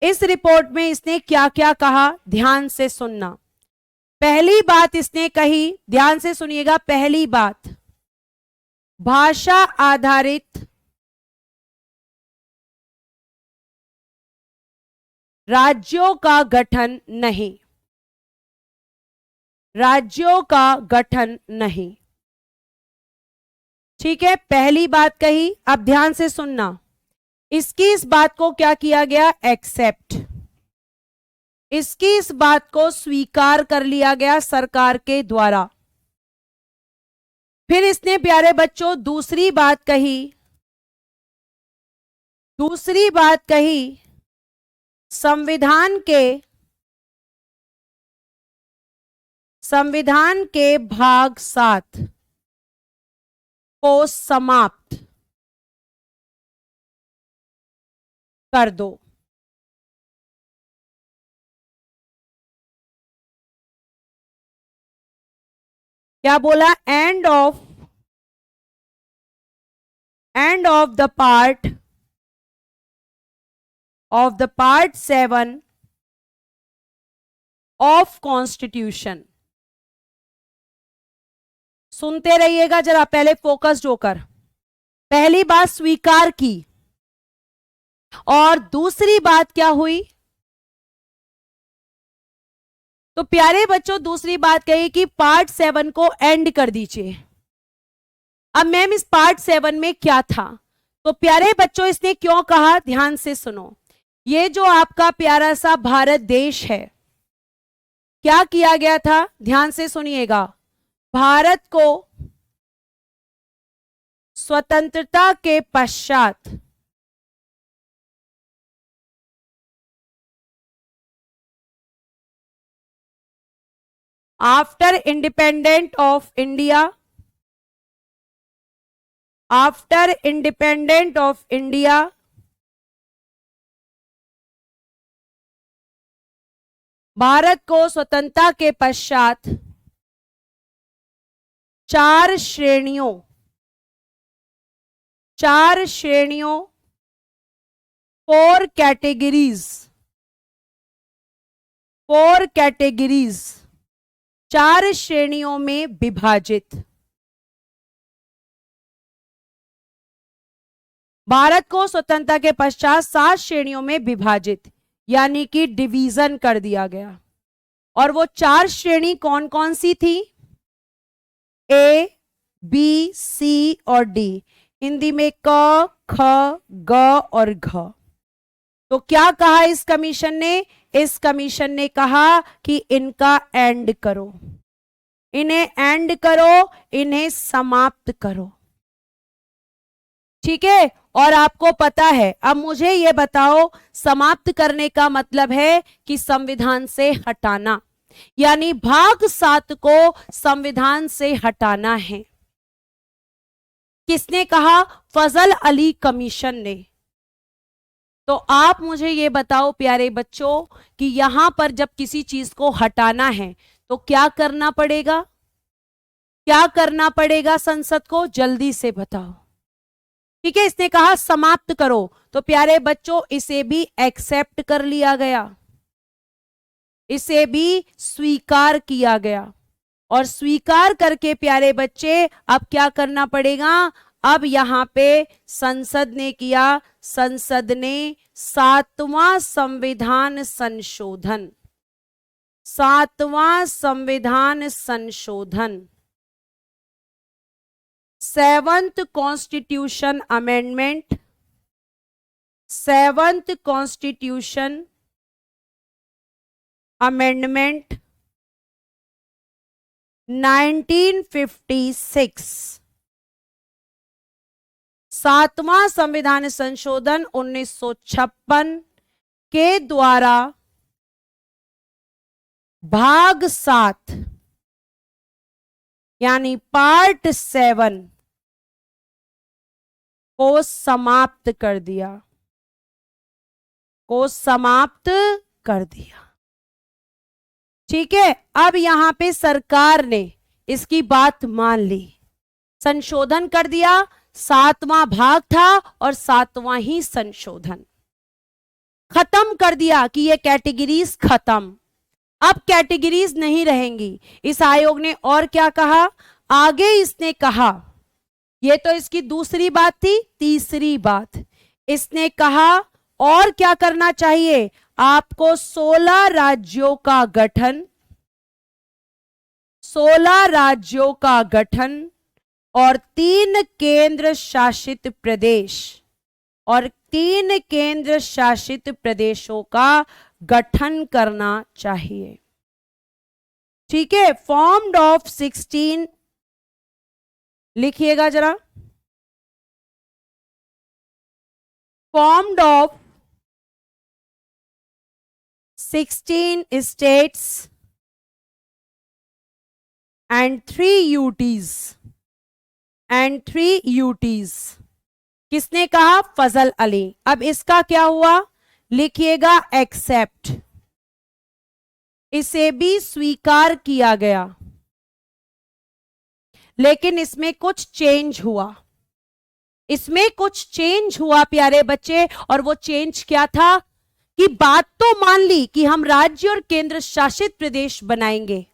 इस रिपोर्ट में इसने क्या क्या कहा, ध्यान से सुनना। पहली बात इसने कही, ध्यान से सुनिएगा, पहली बात, भाषा आधारित राज्यों का गठन नहीं, राज्यों का गठन नहीं, ठीक है, पहली बात कही। अब ध्यान से सुनना, इसकी इस बात को क्या किया गया, एक्सेप्ट, इसकी इस बात को स्वीकार कर लिया गया सरकार के द्वारा। फिर इसने प्यारे बच्चों दूसरी बात कही, दूसरी बात कही, संविधान के भाग 7 को समाप्त कर दो। क्या बोला, end of the part 7 of constitution. सुनते रहिएगा जरा, पहले फोकस्ड होकर। पहली बात स्वीकार की, और दूसरी बात क्या हुई, तो प्यारे बच्चों दूसरी बात कही कि पार्ट 7 को एंड कर दीजिए। अब मैम इस पार्ट 7 में क्या था, तो प्यारे बच्चों इसने क्यों कहा, ध्यान से सुनो। ये जो आपका प्यारा सा भारत देश है, क्या किया गया था, ध्यान से सुनिएगा। भारत को स्वतंत्रता के पश्चात after independent of India, after independent of India, Bharat को स्वतंत्रता के पश्चात चार श्रेणियों 4 कैटेगरीज 4 श्रेणियों में विभाजित, भारत को स्वतंत्रता के पश्चात 7 श्रेणियों में विभाजित, यानी कि डिवीजन कर दिया गया। और वो 4 श्रेणी कौन कौन सी थी? ए, बी, सी और डी। हिंदी में क, ख, ग और घ। तो क्या कहा इस कमीशन ने? इस कमीशन ने कहा कि इनका एंड करो, इन्हें एंड करो, इन्हें समाप्त करो। ठीक है। और आपको पता है, अब मुझे यह बताओ, समाप्त करने का मतलब है कि संविधान से हटाना, यानी भाग 7 को संविधान से हटाना है। किसने कहा? फजल अली कमीशन ने। तो आप मुझे ये बताओ प्यारे बच्चों कि यहां पर जब किसी चीज को हटाना है तो क्या करना पड़ेगा? क्या करना पड़ेगा संसद को? जल्दी से बताओ। ठीक है, इसने कहा समाप्त करो, तो प्यारे बच्चों इसे भी एक्सेप्ट कर लिया गया, इसे भी स्वीकार किया गया। और स्वीकार करके प्यारे बच्चे अब क्या करना पड़ेगा? अब यहां पे संसद ने किया, संसद ने 7वां संविधान संशोधन, 7वां संविधान संशोधन, 7th constitution amendment, 7th constitution amendment 1956, 7वां संविधान संशोधन 1956 के द्वारा भाग 7 यानी पार्ट 7 को समाप्त कर दिया, को समाप्त कर दिया। ठीक है, अब यहां पे सरकार ने इसकी बात मान ली, संशोधन कर दिया, 7वां भाग था और 7वां ही संशोधन, खत्म कर दिया कि ये कैटेगरीज खत्म, अब कैटेगरीज नहीं रहेंगी। इस आयोग ने और क्या कहा? आगे इसने कहा, ये तो इसकी दूसरी बात थी, तीसरी बात इसने कहा और क्या करना चाहिए? आपको 16 राज्यों का गठन, 16 राज्यों का गठन और 3 केंद्र शासित प्रदेश और 3 केंद्र शासित प्रदेशों का गठन करना चाहिए। ठीक है, फॉर्म्ड ऑफ 16, लिखिएगा जरा, formed of 16 states and 3 UTs and 3 UTs। किसने कहा? फजल अली। अब इसका क्या हुआ? लिखिएगा एक्सेप्ट, इसे भी स्वीकार किया गया, लेकिन इसमें कुछ चेंज हुआ, इसमें कुछ चेंज हुआ प्यारे बच्चे। और वो चेंज क्या था? कि बात तो मान ली कि हम राज्य और केंद्र शासित प्रदेश बनाएंगे,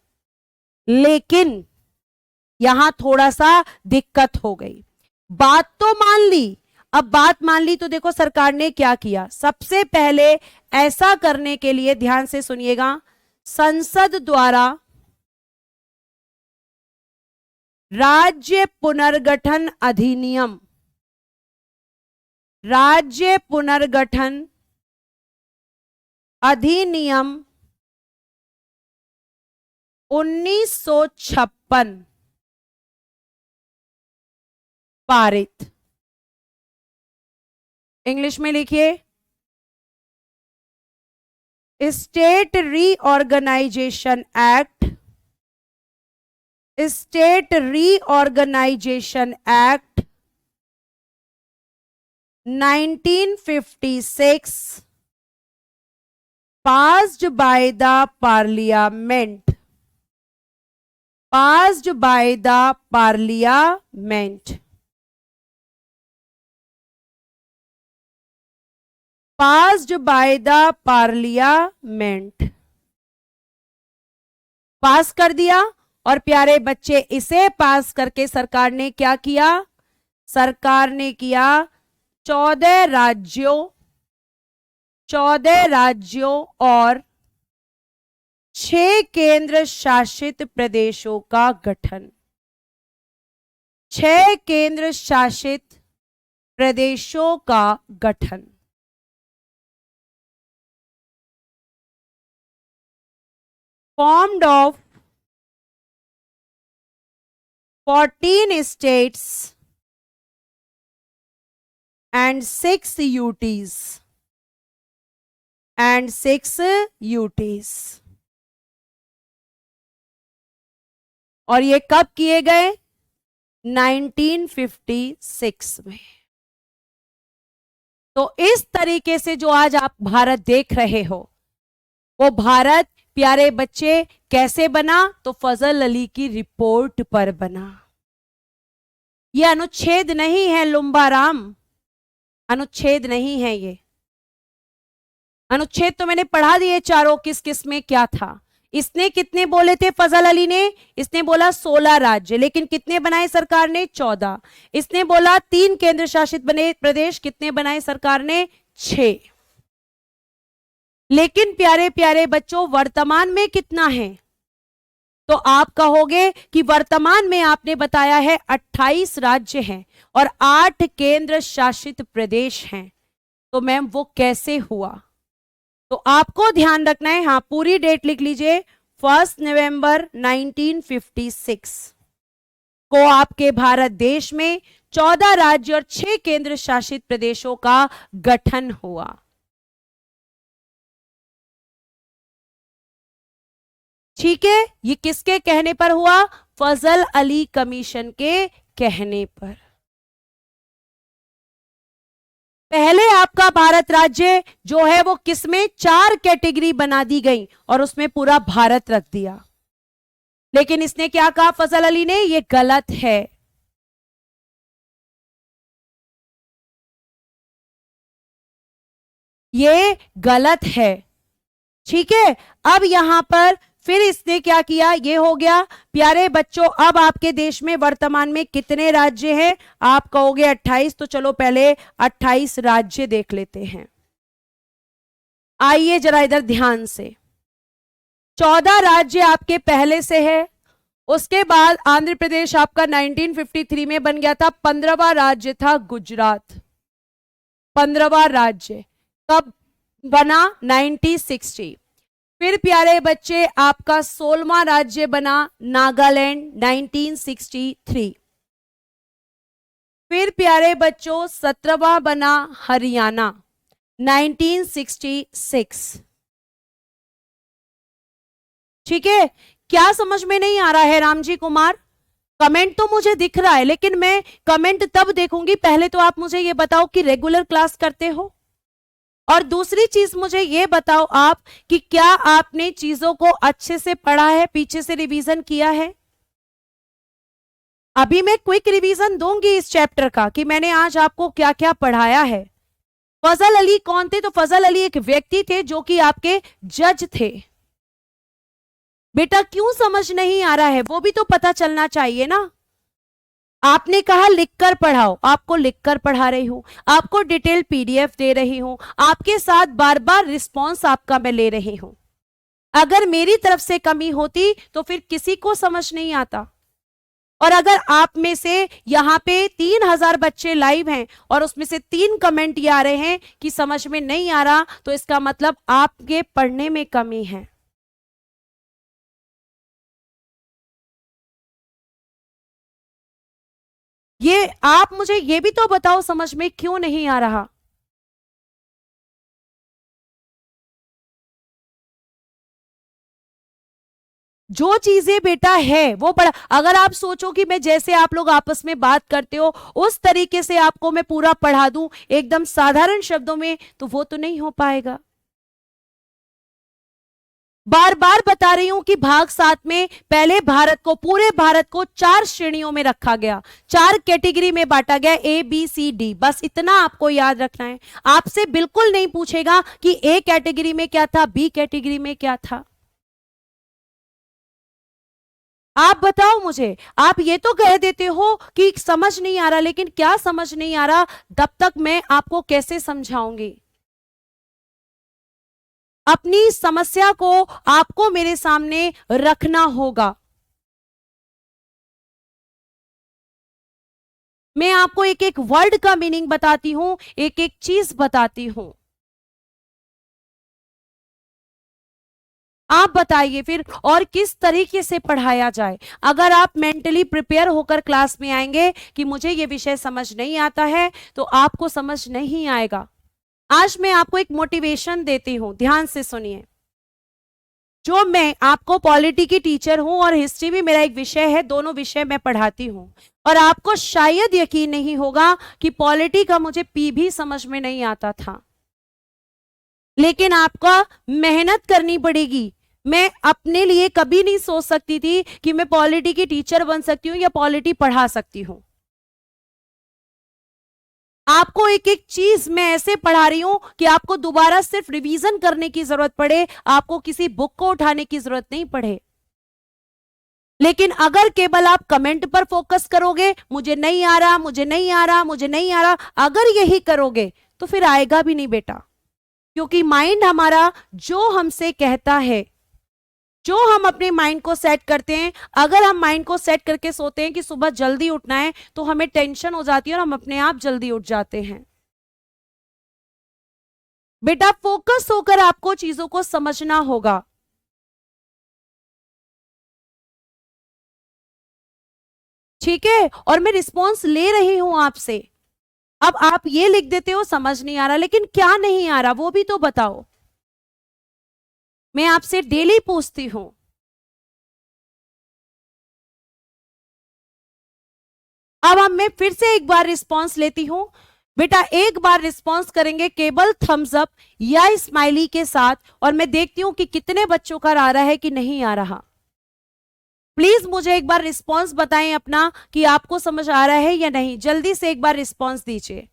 लेकिन यहां थोड़ा सा दिक्कत हो गई। बात तो मान ली, अब बात मान ली तो देखो सरकार ने क्या किया। सबसे पहले ऐसा करने के लिए ध्यान से सुनिएगा, संसद द्वारा राज्य पुनर्गठन अधिनियम, राज्य पुनर्गठन अधिनियम 1956 पारित। इंग्लिश में लिखिए, state reorganisation act, state reorganisation act 1956 passed by the parliament, passed by the parliament, passed by the parliament, पास कर दिया। और प्यारे बच्चे, इसे पास करके सरकार ने क्या किया? सरकार ने किया 14 राज्यों और 6 केंद्र शासित प्रदेशों का गठन। 6 केंद्र शासित प्रदेशों का गठन। Formed of 14 states and 6 UTs and 6 UTs। और ये कब किए गए? 1956 में। तो इस तरीके से जो आज आप भारत देख रहे हो, वो भारत प्यारे बच्चे कैसे बना? तो फजल अली की रिपोर्ट पर बना। ये अनुच्छेद नहीं है लुम्बाराम, अनुच्छेद नहीं है ये। अनुच्छेद तो मैंने पढ़ा दिए चारों, किस किस में क्या था। इसने कितने बोले थे फजल अली ने? इसने बोला 16 राज्य, लेकिन कितने बनाए सरकार ने? 14। इसने बोला 3 केंद्र शासित बने प्रदेश, कितने बनाए सरकार ने? 6। लेकिन प्यारे प्यारे बच्चों, वर्तमान में कितना है? तो आप कहोगे कि वर्तमान में आपने बताया है 28 राज्य हैं और 8 केंद्र शासित प्रदेश हैं। तो मैम वो कैसे हुआ? तो आपको ध्यान रखना है, हाँ पूरी डेट लिख लीजिए, 1 नवंबर 1956 को आपके भारत देश में 14 राज्य और 6 केंद्र शासित प्रदेशों का गठन हुआ। ठीक है, ये किसके कहने पर हुआ? फजल अली कमीशन के कहने पर। पहले आपका भारत राज्य जो है वो किसमें? 4 कैटेगरी बना दी गई और उसमें पूरा भारत रख दिया। लेकिन इसने क्या कहा फजल अली ने? ये गलत है। ये गलत है। ठीक है, अब यहां पर फिर इसने क्या किया? ये हो गया। प्यारे बच्चों, अब आपके देश में वर्तमान में कितने राज्य हैं? आप कहोगे 28, तो चलो पहले 28 राज्य देख लेते हैं। आइए जरा इधर ध्यान से। 14 राज्य आपके पहले से है, उसके बाद आंध्र प्रदेश आपका 1953 में बन गया था। 15वां राज्य था गुजरात। 15वां राज्य कब बना? 1960। फिर प्यारे बच्चे आपका 16वां राज्य बना नागालैंड 1963। फिर प्यारे बच्चों 17वां बना हरियाणा 1966। ठीक है, क्या समझ में नहीं आ रहा है रामजी कुमार? कमेंट तो मुझे दिख रहा है, लेकिन मैं कमेंट तब देखूंगी, पहले तो आप मुझे ये बताओ कि रेगुलर क्लास करते हो। और दूसरी चीज मुझे ये बताओ आप कि क्या आपने चीजों को अच्छे से पढ़ा है, पीछे से रिवीजन किया है? अभी मैं क्विक रिवीजन दूंगी इस चैप्टर का कि मैंने आज आपको क्या क्या पढ़ाया है। फजल अली कौन थे? तो फजल अली एक व्यक्ति थे जो कि आपके जज थे। बेटा क्यों समझ नहीं आ रहा है? वो भी तो पता चलना चाहिए ना। आपने कहा लिखकर पढ़ाओ, आपको लिखकर पढ़ा रही हूं, आपको डिटेल पीडीएफ दे रही हूं, आपके साथ बार बार रिस्पॉन्स आपका मैं ले रही हूं। अगर मेरी तरफ से कमी होती तो फिर किसी को समझ नहीं आता। और अगर आप में से यहां पे 3000 बच्चे लाइव हैं और उसमें से 3 कमेंट ये आ रहे हैं कि समझ में नहीं आ रहा, तो इसका मतलब आपके पढ़ने में कमी है। ये आप मुझे ये भी तो बताओ, समझ में क्यों नहीं आ रहा? जो चीजें बेटा है वो पढ़ा। अगर आप सोचो कि मैं जैसे आप लोग आपस में बात करते हो उस तरीके से आपको मैं पूरा पढ़ा दूं एकदम साधारण शब्दों में, तो वो तो नहीं हो पाएगा। बार बार बता रही हूं कि भाग 7 में पहले भारत को, पूरे भारत को 4 श्रेणियों में रखा गया, 4 कैटेगरी में बांटा गया, ए बी सी डी। बस इतना आपको याद रखना है। आपसे बिल्कुल नहीं पूछेगा कि ए कैटेगरी में क्या था, बी कैटेगरी में क्या था। आप बताओ मुझे, आप ये तो कह देते हो कि समझ नहीं आ रहा, लेकिन क्या समझ नहीं आ रहा, तब तक मैं आपको कैसे समझाऊंगी? अपनी समस्या को आपको मेरे सामने रखना होगा। मैं आपको एक एक वर्ड का मीनिंग बताती हूं, एक एक चीज बताती हूं। आप बताइए फिर और किस तरीके से पढ़ाया जाए। अगर आप मेंटली प्रिपेयर होकर क्लास में आएंगे कि मुझे ये विषय समझ नहीं आता है, तो आपको समझ नहीं आएगा। आज मैं आपको एक मोटिवेशन देती हूं, ध्यान से सुनिए। जो मैं आपको पॉलिटी की टीचर हूं और हिस्ट्री भी मेरा एक विषय है, दोनों विषय मैं पढ़ाती हूं, और आपको शायद यकीन नहीं होगा कि पॉलिटी का मुझे पी भी समझ में नहीं आता था, लेकिन आपका मेहनत करनी पड़ेगी। मैं अपने लिए कभी नहीं सोच सकती थी कि मैं पॉलिटी की टीचर बन सकती हूं या पॉलिटी पढ़ा सकती हूं। आपको एक एक चीज मैं ऐसे पढ़ा रही हूं कि आपको दोबारा सिर्फ रिवीजन करने की जरूरत पड़े, आपको किसी बुक को उठाने की जरूरत नहीं पड़े। लेकिन अगर केवल आप कमेंट पर फोकस करोगे, मुझे नहीं आ रहा, मुझे नहीं आ रहा, मुझे नहीं आ रहा, अगर यही करोगे तो फिर आएगा भी नहीं बेटा। क्योंकि माइंड हमारा जो हमसे कहता है, जो हम अपने माइंड को सेट करते हैं, अगर हम माइंड को सेट करके सोते हैं कि सुबह जल्दी उठना है, तो हमें टेंशन हो जाती है और हम अपने आप जल्दी उठ जाते हैं। बेटा फोकस होकर आपको चीजों को समझना होगा। ठीक है, और मैं रिस्पॉन्स ले रही हूं आपसे। अब आप ये लिख देते हो समझ नहीं आ रहा, लेकिन क्या नहीं आ रहा वो भी तो बताओ। मैं आपसे डेली पूछती हूं। अब मैं फिर से एक बार रिस्पॉन्स लेती हूं। बेटा एक बार रिस्पॉन्स करेंगे केवल थम्स अप या स्माइली के साथ, और मैं देखती हूं कि कितने बच्चों का आ रहा है कि नहीं आ रहा। प्लीज मुझे एक बार रिस्पॉन्स बताएं अपना कि आपको समझ आ रहा है या नहीं। जल्दी से एक बार रिस्पॉन्स दीजिए,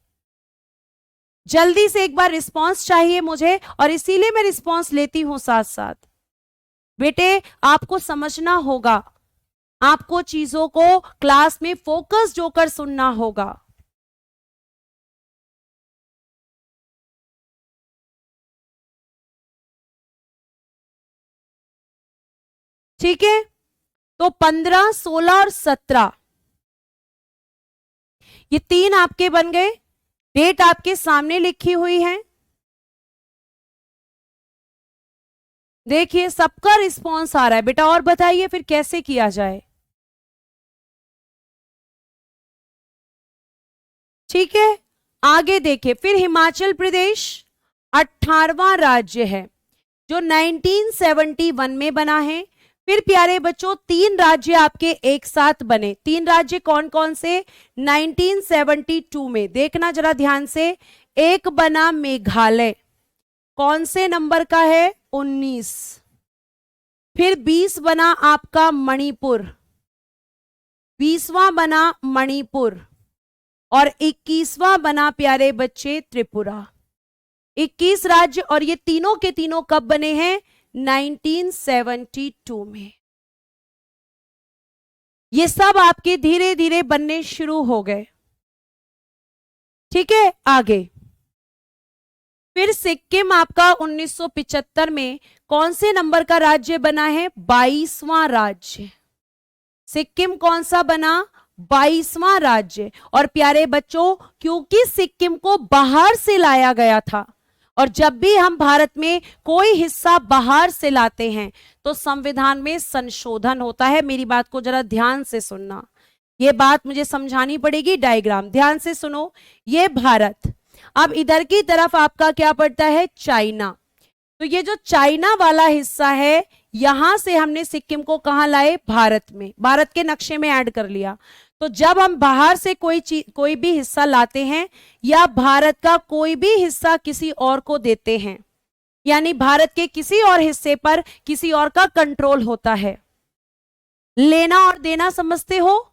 जल्दी से एक बार रिस्पॉन्स चाहिए मुझे, और इसीलिए मैं रिस्पॉन्स लेती हूं साथ साथ। बेटे आपको समझना होगा, आपको चीजों को क्लास में फोकस होकर सुनना होगा। ठीक है, तो 15, 16 और 17 ये 3 आपके बन गए। डेट आपके सामने लिखी हुई है, देखिए सबका रिस्पॉन्स आ रहा है। बेटा और बताइए फिर कैसे किया जाए। ठीक है, आगे देखिए, फिर हिमाचल प्रदेश 18वां राज्य है जो 1971 में बना है। फिर प्यारे बच्चों 3 राज्य आपके एक साथ बने। 3 राज्य कौन कौन से? 1972 में, देखना जरा ध्यान से। एक बना मेघालय, कौन से नंबर का है? 19। फिर 20 बना आपका मणिपुर, 20वां बना मणिपुर, और 21वां बना प्यारे बच्चे त्रिपुरा। 21 राज्य, और ये तीनों के तीनों कब बने हैं? 1972 में। ये सब आपके धीरे धीरे बनने शुरू हो गए। ठीक है, आगे फिर सिक्किम आपका 1975 में कौन से नंबर का राज्य बना है? 22वां राज्य। सिक्किम कौन सा बना? 22वां राज्य। और प्यारे बच्चों क्योंकि सिक्किम को बाहर से लाया गया था, और जब भी हम भारत में कोई हिस्सा बाहर से लाते हैं तो संविधान में संशोधन होता है। मेरी बात को जरा ध्यान से सुनना। ये बात मुझे समझानी पड़ेगी। डायग्राम ध्यान से सुनो, ये भारत, अब इधर की तरफ आपका क्या पड़ता है, चाइना। तो ये जो चाइना वाला हिस्सा है, यहां से हमने सिक्किम को कहां लाए, भारत में, भारत के नक्शे में ऐड कर लिया। तो जब हम बाहर से कोई भी हिस्सा लाते हैं या भारत का कोई भी हिस्सा किसी और को देते हैं, यानी भारत के किसी और हिस्से पर किसी और का कंट्रोल होता है। लेना और देना समझते हो,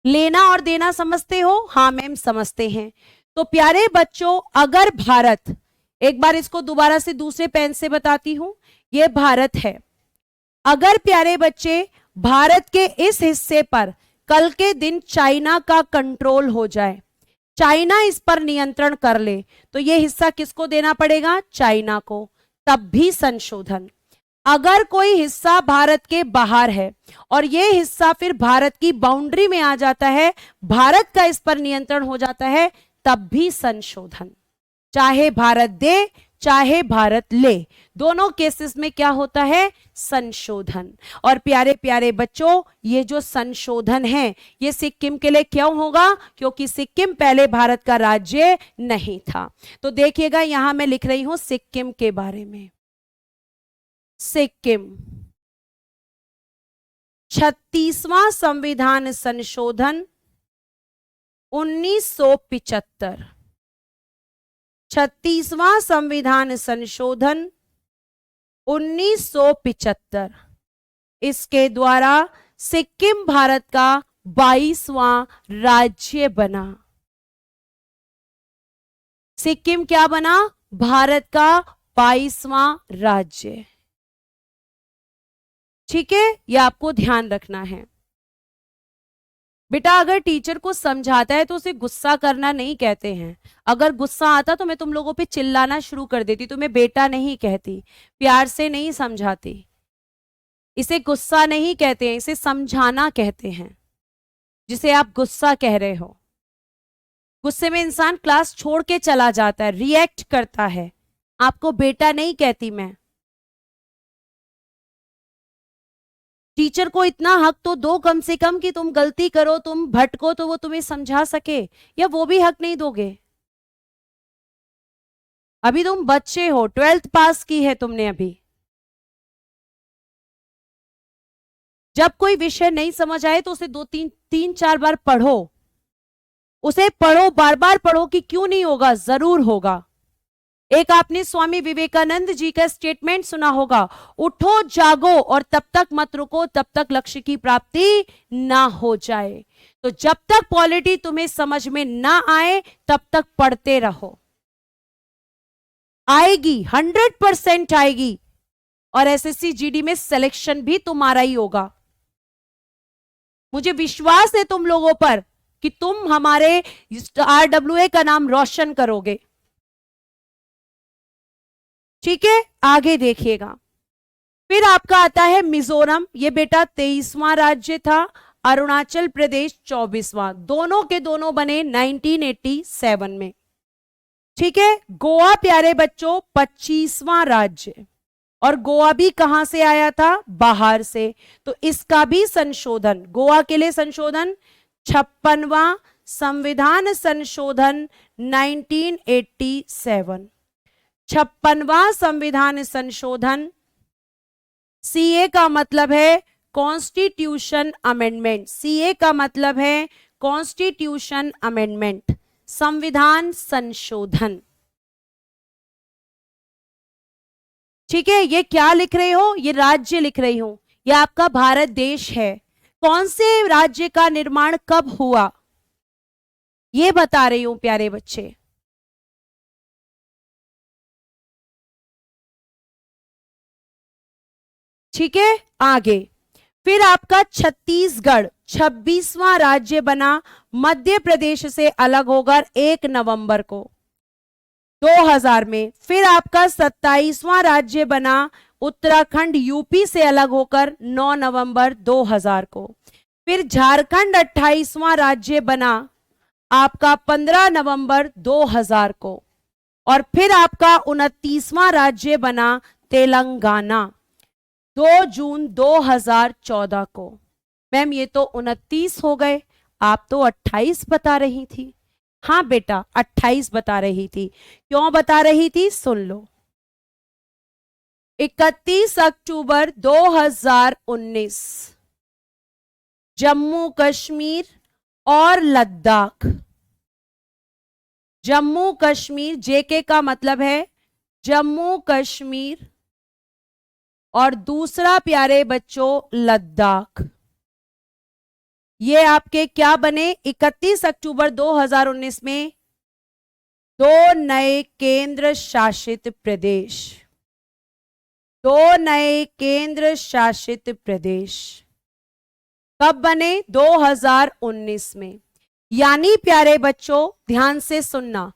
लेना और देना समझते हो, हाँ मैम समझते हैं। तो प्यारे बच्चों, अगर भारत, एक बार इसको दोबारा से दूसरे पेन से बताती हूं, ये भारत है। अगर प्यारे बच्चे भारत के इस हिस्से पर कल के दिन चाइना का कंट्रोल हो जाए, चाइना इस पर नियंत्रण कर ले, तो ये हिस्सा किसको देना पड़ेगा, चाइना को, तब भी संशोधन। अगर कोई हिस्सा भारत के बाहर है और ये हिस्सा फिर भारत की बाउंड्री में आ जाता है, भारत का इस पर नियंत्रण हो जाता है, तब भी संशोधन। चाहे भारत दे चाहे भारत ले, दोनों केसेस में क्या होता है, संशोधन। और प्यारे प्यारे बच्चों, ये जो संशोधन है ये सिक्किम के लिए क्यों होगा, क्योंकि सिक्किम पहले भारत का राज्य नहीं था। तो देखिएगा यहां मैं लिख रही हूं सिक्किम के बारे में। सिक्किम 36वां संविधान संशोधन 1975, 36वां संविधान संशोधन 1975, इसके द्वारा सिक्किम भारत का 22वां राज्य बना। सिक्किम क्या बना, भारत का 22वां राज्य। ठीक है, यह आपको ध्यान रखना है बेटा। अगर टीचर को समझाता है तो उसे गुस्सा करना नहीं कहते हैं। अगर गुस्सा आता तो मैं तुम लोगों पे चिल्लाना शुरू कर देती, तुम्हें बेटा नहीं कहती, प्यार से नहीं समझाती। इसे गुस्सा नहीं कहते हैं, इसे समझाना कहते हैं, जिसे आप गुस्सा कह रहे हो। गुस्से में इंसान क्लास छोड़ के चला जाता है, रिएक्ट करता है। आपको बेटा नहीं कहती मैं। टीचर को इतना हक तो दो कम से कम कि तुम गलती करो, तुम भटको तो वो तुम्हें समझा सके, या वो भी हक नहीं दोगे। अभी तुम बच्चे हो, 12th पास की है तुमने अभी। जब कोई विषय नहीं समझ आए तो उसे 2-3-4 बार पढ़ो, उसे पढ़ो, बार बार पढ़ो कि क्यों नहीं होगा, जरूर होगा। एक आपने स्वामी विवेकानंद जी का स्टेटमेंट सुना होगा, उठो जागो और तब तक मत रुको, तब तक लक्ष्य की प्राप्ति ना हो जाए। तो जब तक पॉलिटी तुम्हें समझ में ना आए तब तक पढ़ते रहो। आएगी, 100% आएगी, और एसएससी जीडी में सिलेक्शन भी तुम्हारा ही होगा। मुझे विश्वास है तुम लोगों पर कि तुम हमारे RWA का नाम रोशन करोगे। ठीक है, आगे देखिएगा। फिर आपका आता है मिजोरम, ये बेटा 23वां राज्य था, अरुणाचल प्रदेश 24वां, दोनों के दोनों बने 1987 में। ठीक है, गोवा प्यारे बच्चों 25वां राज्य, और गोवा भी कहां से आया था, बाहर से, तो इसका भी संशोधन, गोवा के लिए संशोधन 56वां संविधान संशोधन 1987, 56वां संविधान संशोधन। सीए का मतलब है कॉन्स्टिट्यूशन अमेंडमेंट, सीए का मतलब है कॉन्स्टिट्यूशन अमेंडमेंट, संविधान संशोधन। ठीक है, ये क्या लिख रहे हो, ये राज्य लिख रही हूं, ये आपका भारत देश है। कौन से राज्य का निर्माण कब हुआ ये बता रही हूं प्यारे बच्चे। ठीक है, आगे फिर आपका छत्तीसगढ़ 26वां राज्य बना, मध्य प्रदेश से अलग होकर 1 नवंबर को 2000 में। फिर आपका 27वां राज्य बना, उत्तराखंड यूपी से अलग होकर 9 नवंबर 2000 को। फिर झारखंड 28वां राज्य बना आपका 15 नवंबर 2000 को। और फिर आपका 29वां राज्य बना तेलंगाना 2 जून 2014 को। मैम ये तो 29 हो गए, आप तो 28 बता रही थी। हाँ बेटा 28 बता रही थी। क्यों बता रही थी सुन लो। 31 अक्टूबर 2019 जम्मू कश्मीर और लद्दाख, जम्मू कश्मीर जेके का मतलब है जम्मू कश्मीर और दूसरा प्यारे बच्चों लद्दाख, ये आपके क्या बने 31 अक्टूबर 2019 में दो नए केंद्र शासित प्रदेश, दो नए केंद्र शासित प्रदेश कब बने 2019 में। यानी प्यारे बच्चों ध्यान से सुनना,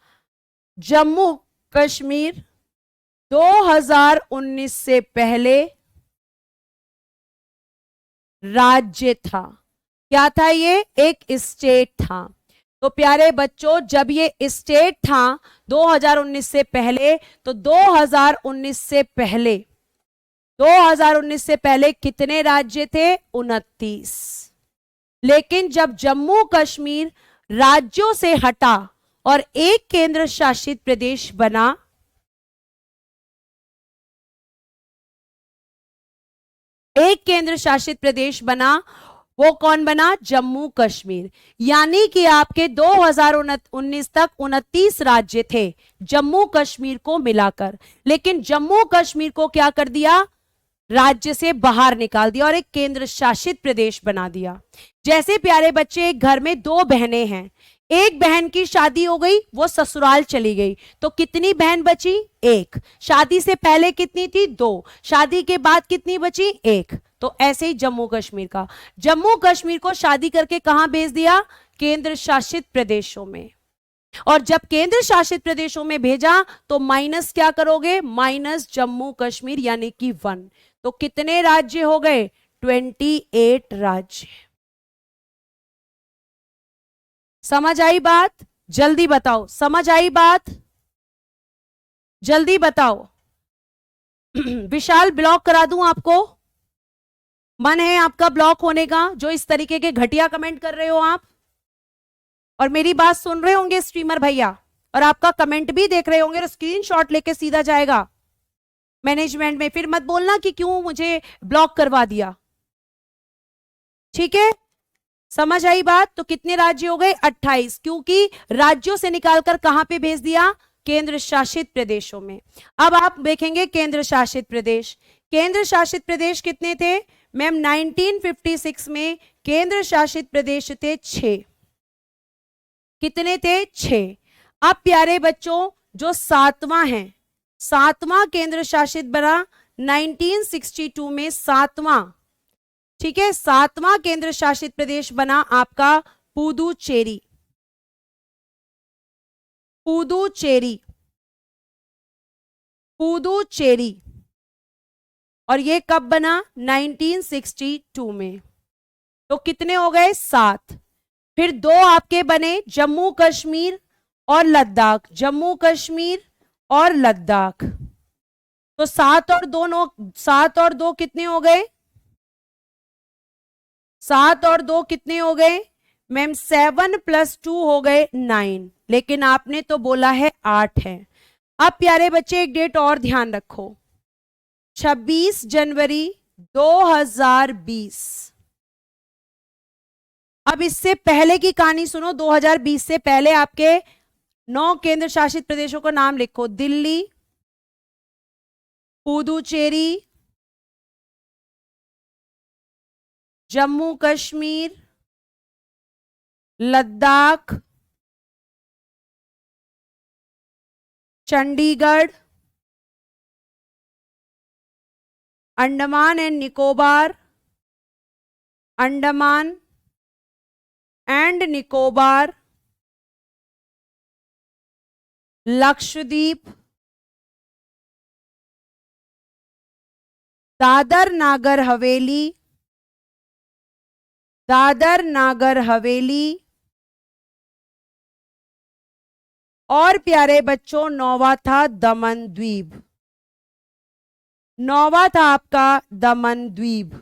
जम्मू कश्मीर 2019 से पहले राज्य था। क्या था ये? एक स्टेट था। तो प्यारे बच्चों जब ये स्टेट था 2019 से पहले, तो 2019 से पहले 2019 से पहले कितने राज्य थे? 29। लेकिन जब जम्मू कश्मीर राज्यों से हटा और एक केंद्र शासित प्रदेश बना, एक केंद्र शासित प्रदेश बना, वो कौन बना? जम्मू कश्मीर। यानी कि आपके 2019 तक 29 राज्य थे जम्मू कश्मीर को मिलाकर, लेकिन जम्मू कश्मीर को क्या कर दिया? राज्य से बाहर निकाल दिया और एक केंद्र शासित प्रदेश बना दिया। जैसे प्यारे बच्चे एक घर में दो बहनें हैं, एक बहन की शादी हो गई, वो ससुराल चली गई, तो कितनी बहन बची? एक। शादी से पहले कितनी थी? दो। शादी के बाद कितनी बची? एक। तो ऐसे ही जम्मू कश्मीर का, जम्मू कश्मीर को शादी करके कहां भेज दिया? केंद्र शासित प्रदेशों में। और जब केंद्र शासित प्रदेशों में भेजा तो माइनस क्या करोगे? माइनस जम्मू कश्मीर यानी कि 1। तो कितने राज्य हो गए? 28 राज्य। समझ आई बात? जल्दी बताओ, समझ आई बात? जल्दी बताओ। विशाल ब्लॉक करा दूं आपको? मन है आपका ब्लॉक होने का? जो इस तरीके के घटिया कमेंट कर रहे हो आप, और मेरी बात सुन रहे होंगे स्ट्रीमर भैया, और आपका कमेंट भी देख रहे होंगे और स्क्रीनशॉट लेके सीधा जाएगा मैनेजमेंट में, फिर मत बोलना कि क्यों मुझे ब्लॉक करवा दिया। ठीक है, समझ आई बात? तो कितने राज्य हो गए? 28, क्योंकि राज्यों से निकालकर कहां पे भेज दिया? केंद्र शासित प्रदेशों में। अब आप देखेंगे केंद्र शासित प्रदेश, केंद्र शासित प्रदेश कितने थे मैम? 1956 में केंद्र शासित प्रदेश थे 6। कितने थे? 6। अब प्यारे बच्चों जो सातवां है, सातवां केंद्र शासित बना 1962 में, सातवां, ठीक है, सातवां केंद्र शासित प्रदेश बना आपका पुदुचेरी। पुदुचेरी, पुदुचेरी। और ये कब बना? 1962 में। तो कितने हो गए? 7। फिर दो आपके बने जम्मू कश्मीर और लद्दाख, जम्मू कश्मीर और लद्दाख। तो 7 और 2 7 और 2 कितने हो गए? 7 और 2 कितने हो गए मैम? 7 + 2 हो गए 9, लेकिन आपने तो बोला है 8 है। अब प्यारे बच्चे एक डेट और ध्यान रखो, 26 जनवरी 2020। अब इससे पहले की कहानी सुनो, 2020 से पहले आपके 9 केंद्र शासित प्रदेशों का नाम लिखो। दिल्ली, पुदुचेरी, जम्मू कश्मीर, लद्दाख, चंडीगढ़, अंडमान एंड निकोबार, अंडमान एंड निकोबार, लक्षद्वीप, दादर नागर हवेली, दादर नागर हवेली, और प्यारे बच्चों 9वां था दमन द्वीप। 9वां था आपका दमन द्वीप।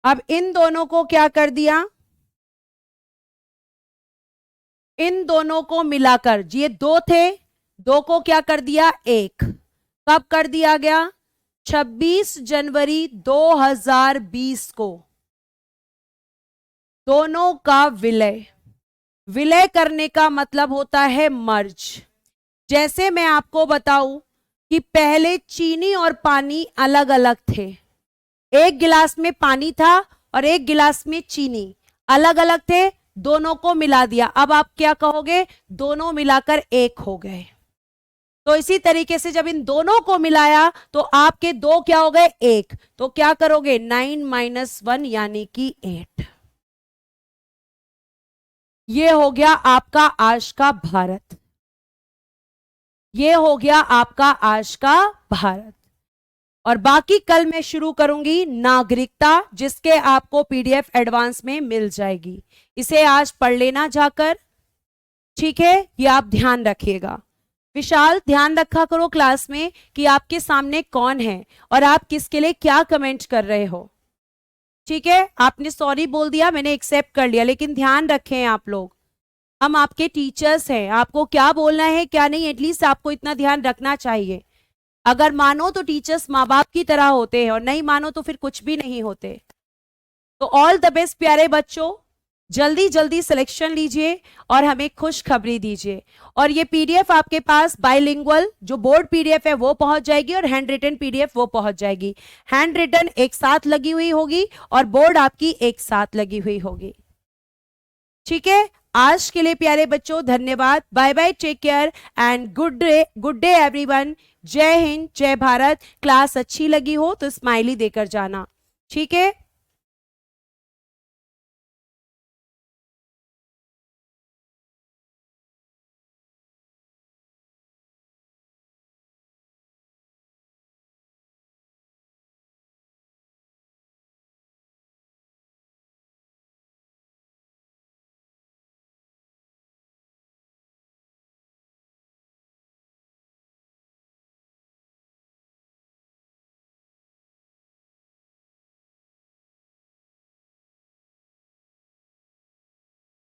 अब इन दोनों को क्या कर दिया, इन दोनों को मिलाकर, ये दो थे, दो को क्या कर दिया, एक। कब कर दिया गया, 26 जनवरी 2020 को। दोनों का विलय, विलय करने का मतलब होता है मर्ज। जैसे मैं आपको बताऊं कि पहले चीनी और पानी अलग अलग थे, एक गिलास में पानी था और एक गिलास में चीनी, अलग अलग थे, दोनों को मिला दिया। अब आप क्या कहोगे, दोनों मिलाकर एक हो गए। तो इसी तरीके से जब इन दोनों को मिलाया तो आपके दो क्या हो गए, एक। तो क्या करोगे, 9 - 1 यानी कि 8। ये हो गया आपका आज का भारत, ये हो गया आपका आज का भारत। और बाकी कल मैं शुरू करूंगी नागरिकता, जिसके आपको पीडीएफ एडवांस में मिल जाएगी। इसे आज पढ़ लेना जाकर, ठीक है, ये आप ध्यान रखिएगा। विशाल, ध्यान रखा करो क्लास में कि आपके सामने कौन है और आप किसके लिए क्या कमेंट कर रहे हो, ठीक है। आपने सॉरी बोल दिया, मैंने एक्सेप्ट कर लिया, लेकिन ध्यान रखें आप लोग, हम आपके टीचर्स हैं, आपको क्या बोलना है क्या नहीं, एटलीस्ट आपको इतना ध्यान रखना चाहिए। अगर मानो तो टीचर्स माँ बाप की तरह होते हैं और नहीं मानो तो फिर कुछ भी नहीं होते। तो ऑल द बेस्ट प्यारे बच्चों, जल्दी जल्दी सिलेक्शन लीजिए और हमें खुशखबरी दीजिए। और ये पीडीएफ आपके पास बाइलिंगुअल जो बोर्ड पीडीएफ है वो पहुंच जाएगी और हैंड रिटन पीडीएफ वो पहुंच जाएगी। हैंड रिटन एक साथ लगी हुई होगी और बोर्ड आपकी एक साथ लगी हुई होगी, ठीक है। आज के लिए प्यारे बच्चों धन्यवाद, bye bye, take care and good day everyone. जय हिंद, जय भारत। क्लास अच्छी लगी हो तो स्माइली देकर जाना, ठीक है।